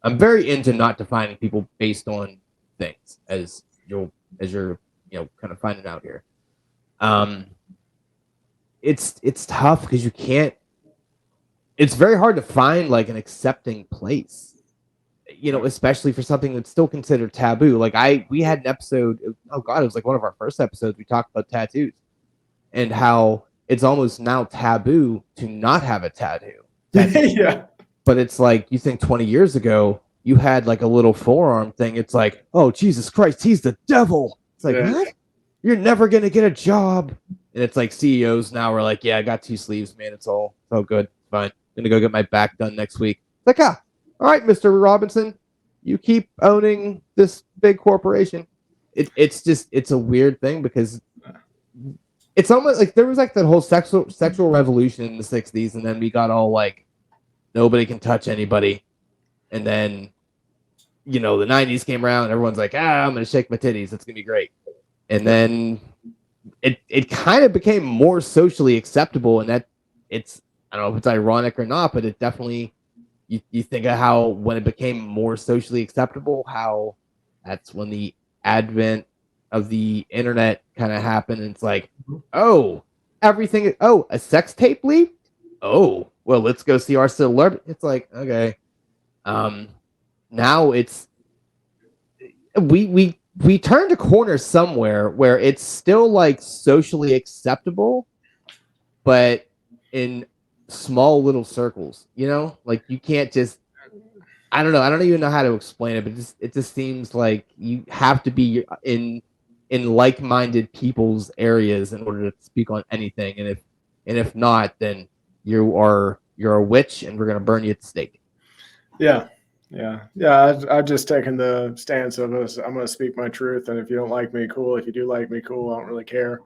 I'm very into not defining people based on things, as you're kind of finding out here. Um, it's tough because you can't. It's very hard to find like an accepting place, especially for something that's still considered taboo. Like we had an episode. Oh God, it was like one of our first episodes. We talked about tattoos and how it's almost now taboo to not have a tattoo. Yeah. But it's like you think 20 years ago, you had like a little forearm thing. It's like, oh Jesus Christ, he's the devil. It's like, Yeah. what? You're never gonna get a job. And it's like CEOs now are like, yeah, I got 2 sleeves, man. It's all good, fine. I'm gonna go get my back done next week. It's like, all right, Mr. Robinson, you keep owning this big corporation. It's a weird thing because it's almost like there was like that whole sexual revolution in the 60s, and then we got all like nobody can touch anybody. And then, the 90s came around and everyone's like, I'm going to shake my titties. It's going to be great. And then it kind of became more socially acceptable. And that I don't know if it's ironic or not, but it definitely, you think of how when it became more socially acceptable, how that's when the advent of the internet kind of happened. And it's like, oh, a sex tape leaked? Oh, well, let's go see our celebrity. It's like, okay. Now it's we turned a corner somewhere where it's still like socially acceptable, but in small little circles, like you can't just, I don't know. I don't even know how to explain it, but it just seems like you have to be in like-minded people's areas in order to speak on anything. And if not, then you're a witch and we're going to burn you at the stake. Yeah. Yeah. I've just taken the stance of us. I'm going to speak my truth. And if you don't like me, cool. If you do like me, cool. I don't really care.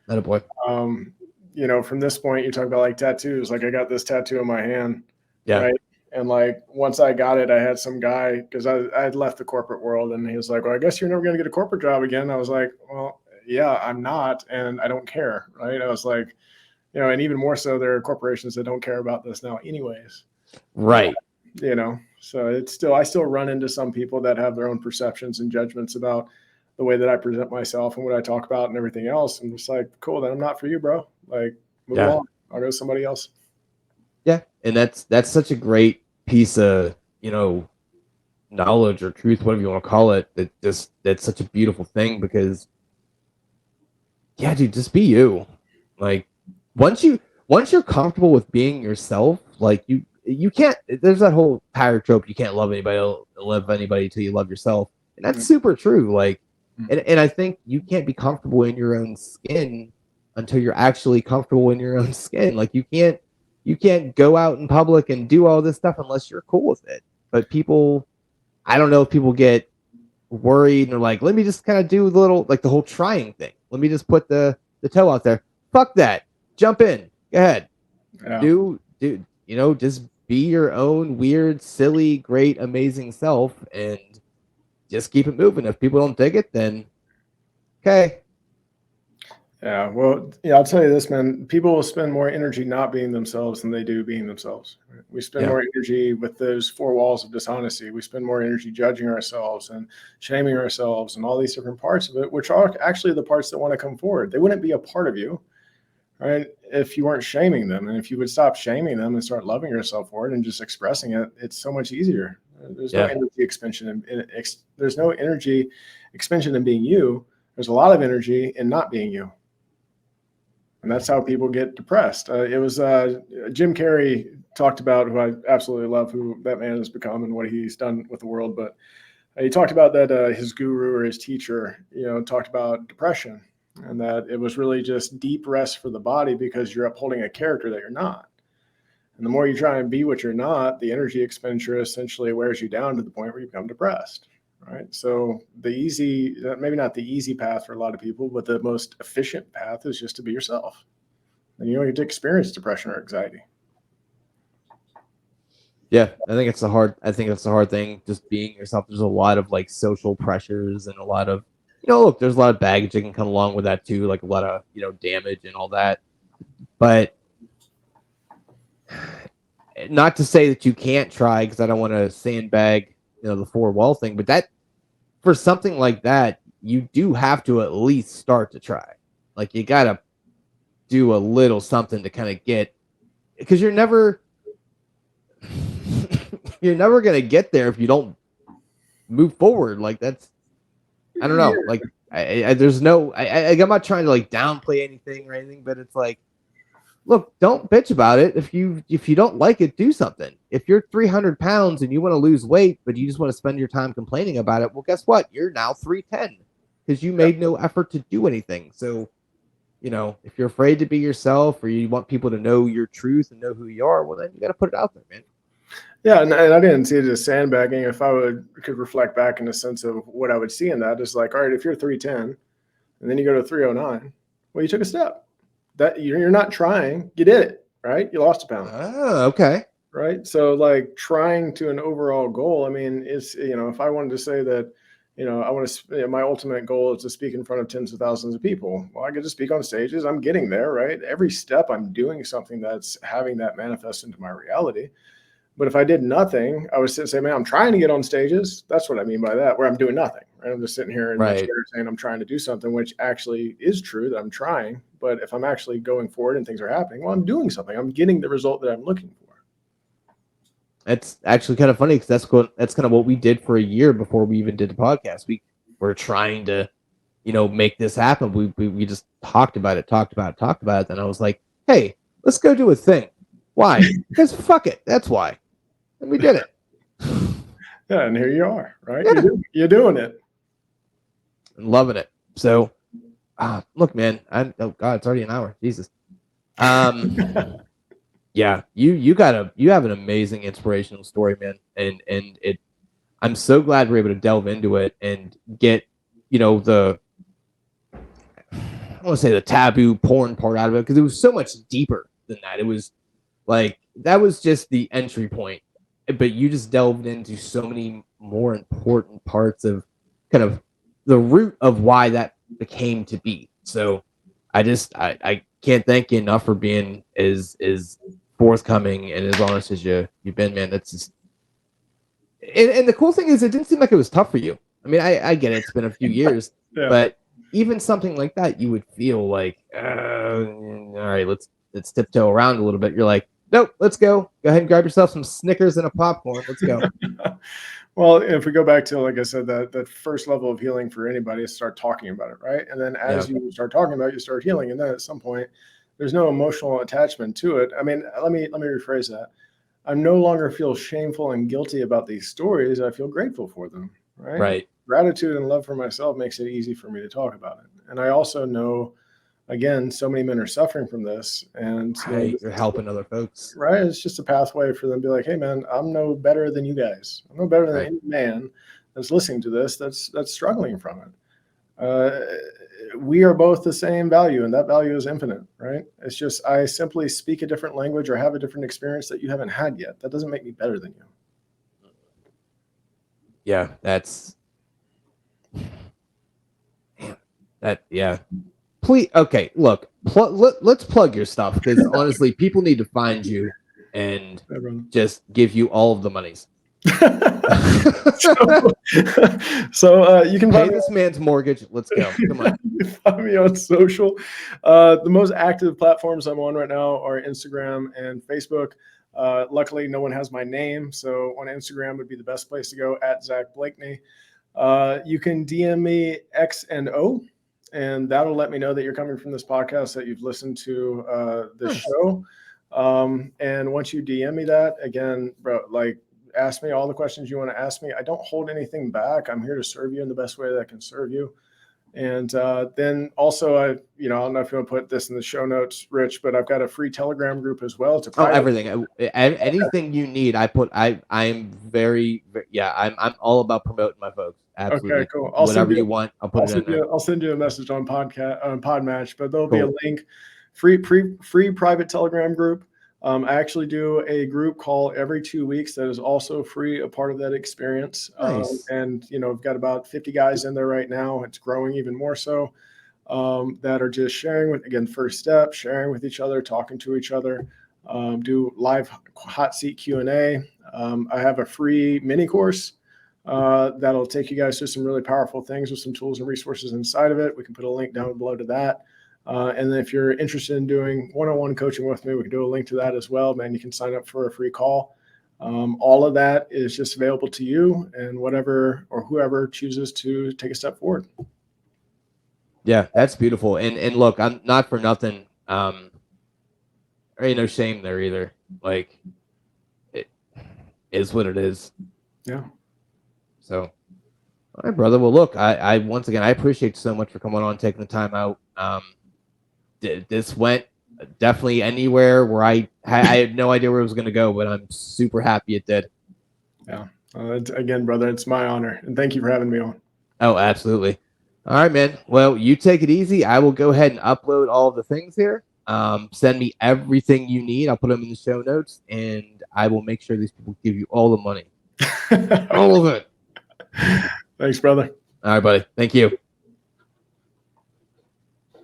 Attaboy. From this point, you talk about like tattoos. Like I got this tattoo in my hand. Yeah. Right. And like once I got it, I had some guy, because I had left the corporate world, and he was like, well, I guess you're never going to get a corporate job again. I was like, well, yeah, I'm not. And I don't care. Right. I was like, and even more so, there are corporations that don't care about this now anyways. Right. So I still run into some people that have their own perceptions and judgments about the way that I present myself and what I talk about and everything else. And it's like, cool, then I'm not for you, bro. Like, move along. I'll go to somebody else. Yeah. And that's such a great piece of, knowledge or truth, whatever you want to call it. That's such a beautiful thing because, yeah, dude, just be you. Like once you're comfortable with being yourself, like you can't, there's that whole power trope, you can't love anybody till you love yourself. And that's super true. Like, and I think you can't be comfortable in your own skin until you're actually comfortable in your own skin. Like you can't go out in public and do all this stuff unless you're cool with it. But people, I don't know if people get worried and are like, let me just kind of do a little, like the whole trying thing. Let me just put the toe out there. Fuck that. Jump in. Go ahead. Yeah. Do just be your own weird, silly, great, amazing self and just keep it moving. If people don't dig it, then okay. Yeah, well, I'll tell you this, man. People will spend more energy not being themselves than they do being themselves. We spend more energy with those 4 walls of dishonesty. We spend more energy judging ourselves and shaming ourselves and all these different parts of it, which are actually the parts that want to come forward. They wouldn't be a part of you right? If you weren't shaming them, and if you would stop shaming them and start loving yourself for it and just expressing it, it's so much easier. There's no energy expansion there's no energy expansion in being you. There's a lot of energy in not being you. And that's how people get depressed. It was Jim Carrey talked about, who I absolutely love, who that man has become and what he's done with the world. But he talked about that his guru or his teacher, talked about depression, and that it was really just deep rest for the body because you're upholding a character that you're not. And the more you try and be what you're not, the energy expenditure essentially wears you down to the point where you become depressed. Right. So maybe not the easy path for a lot of people, but the most efficient path is just to be yourself. And you don't get to experience depression or anxiety. Yeah, I think that's the hard thing, just being yourself. There's a lot of like social pressures and a lot of, look, there's a lot of baggage that can come along with that too, like a lot of, damage and all that. But not to say that you can't try, because I don't want to sandbag, the 4 well thing, but that, for something like that, you do have to at least start to try. Like, you got to do a little something to kind of get, because you're never going to get there if you don't move forward. Like, that's, I don't know. Like, I'm not trying to like downplay anything or anything, but it's like, look, don't bitch about it. If you don't like it, do something. If you're 300 pounds and you want to lose weight, but you just want to spend your time complaining about it, well, guess what? You're now 310 because you made no effort to do anything. So, if you're afraid to be yourself, or you want people to know your truth and know who you are, well, then you got to put it out there, man. Yeah, and I didn't see it as sandbagging. If I could reflect back in the sense of what I would see in that is like, all right, if you're 310 and then you go to 309, well, you took a step. That you're not trying, you did it, right? You lost a pound. Oh, okay. Right. So like trying to an overall goal, I mean, it's, if I wanted to say that, I want to, my ultimate goal is to speak in front of tens of thousands of people. Well, I get to speak on stages. I'm getting there, right? Every step I'm doing something that's having that manifest into my reality. But if I did nothing, I would say, man, I'm trying to get on stages. That's what I mean by that, where I'm doing nothing. Right? I'm just sitting here in my chair saying I'm trying to do something, which actually is true that I'm trying. But if I'm actually going forward and things are happening, well, I'm doing something. I'm getting the result that I'm looking for. It's actually kind of funny because that's kind of what we did for a year before we even did the podcast. We were trying to, make this happen. We just talked about it. Then I was like, hey, let's go do a thing. Why? Because fuck it. That's why. And we did it. Yeah, and here you are, right? Yeah. You're doing it. And loving it. So, look, man. Oh God, it's already an hour. Jesus. Yeah, you have an amazing inspirational story, man. And I'm so glad we're able to delve into it and get, I want to say the taboo porn part out of it, because it was so much deeper than that. It was like, that was just the entry point, but you just delved into so many more important parts of kind of the root of why that became to be. So I can't thank you enough for being as forthcoming and as honest as you've been, man. That's just, and the cool thing is, it didn't seem like it was tough for you. I mean, I get it. It's been a few years, yeah. But even something like that, you would feel like, all right, let's tiptoe around a little bit. You're like, nope, let's go. Go ahead and grab yourself some Snickers and a popcorn. Let's go. Well, if we go back to, like I said, that first level of healing for anybody is start talking about it, right? And then as you start talking about it, you start healing. And then at some point, there's no emotional attachment to it. I mean, let me rephrase that. I no longer feel shameful and guilty about these stories. I feel grateful for them, right? Right. Gratitude and love for myself makes it easy for me to talk about it. And I also know, again, so many men are suffering from this, and you're helping other folks. Right. It's just a pathway for them to be like, hey, man, I'm no better than you guys. I'm no better than any man that's listening to this that's struggling from it. We are both the same value, and that value is infinite, right? It's just I simply speak a different language or have a different experience that you haven't had yet. That doesn't make me better than you. Yeah, that's yeah. Please, okay, look, let's plug your stuff, because honestly, people need to find you and just give you all of the monies. so you can Pay find me, this man's mortgage. Let's go. Come on. find me on social. The most active platforms I'm on right now are Instagram and Facebook. Luckily, no one has my name, so on Instagram would be the best place to go, at Zach Blakeney. You can DM me X and O, and that'll let me know that you're coming from this podcast, that you've listened to this Nice. show. And once you DM me that, again, bro, like, ask me all the questions you want to ask me. I don't hold anything back. I'm here to serve you in the best way that I can serve you. And then also, I don't know if you want to put this in the show notes, Rich, but I've got a free Telegram group as well. It's a Oh, private. everything. Anything you need, I'm very, yeah. I'm all about promoting my folks. Okay, Absolutely. cool. Whatever you want, I'll put it in there. I'll send you a message on Podmatch, but there'll be a Cool. link. Free private Telegram group. I actually do a group call every 2 weeks that is also free, a part of that experience. Nice. And I've got about 50 guys in there right now. It's growing even more so. That are just sharing with, again, first step, sharing with each other, talking to each other. Do live hot seat Q&A. I have a free mini course that'll take you guys through some really powerful things with some tools and resources inside of it. We can put a link down below to that. And then if you're interested in doing one-on-one coaching with me, we can do a link to that as well, man. You can sign up for a free call. All of that is just available to you and whatever or whoever chooses to take a step forward. Yeah, that's beautiful. And look, I'm not for nothing. There ain't no shame there either. Like, it is what it is. Yeah. So, all right, brother. Well, look, I once again, I appreciate you so much for coming on, taking the time out. This went definitely anywhere where I had no idea where it was going to go, but I'm super happy it did. Yeah. Again, brother, it's my honor. And thank you for having me on. Oh, absolutely. All right, man. Well, you take it easy. I will go ahead and upload all the things here. Send me everything you need. I'll put them in the show notes, and I will make sure these people give you all the money. All of it. Thanks, brother. All right, buddy. Thank you.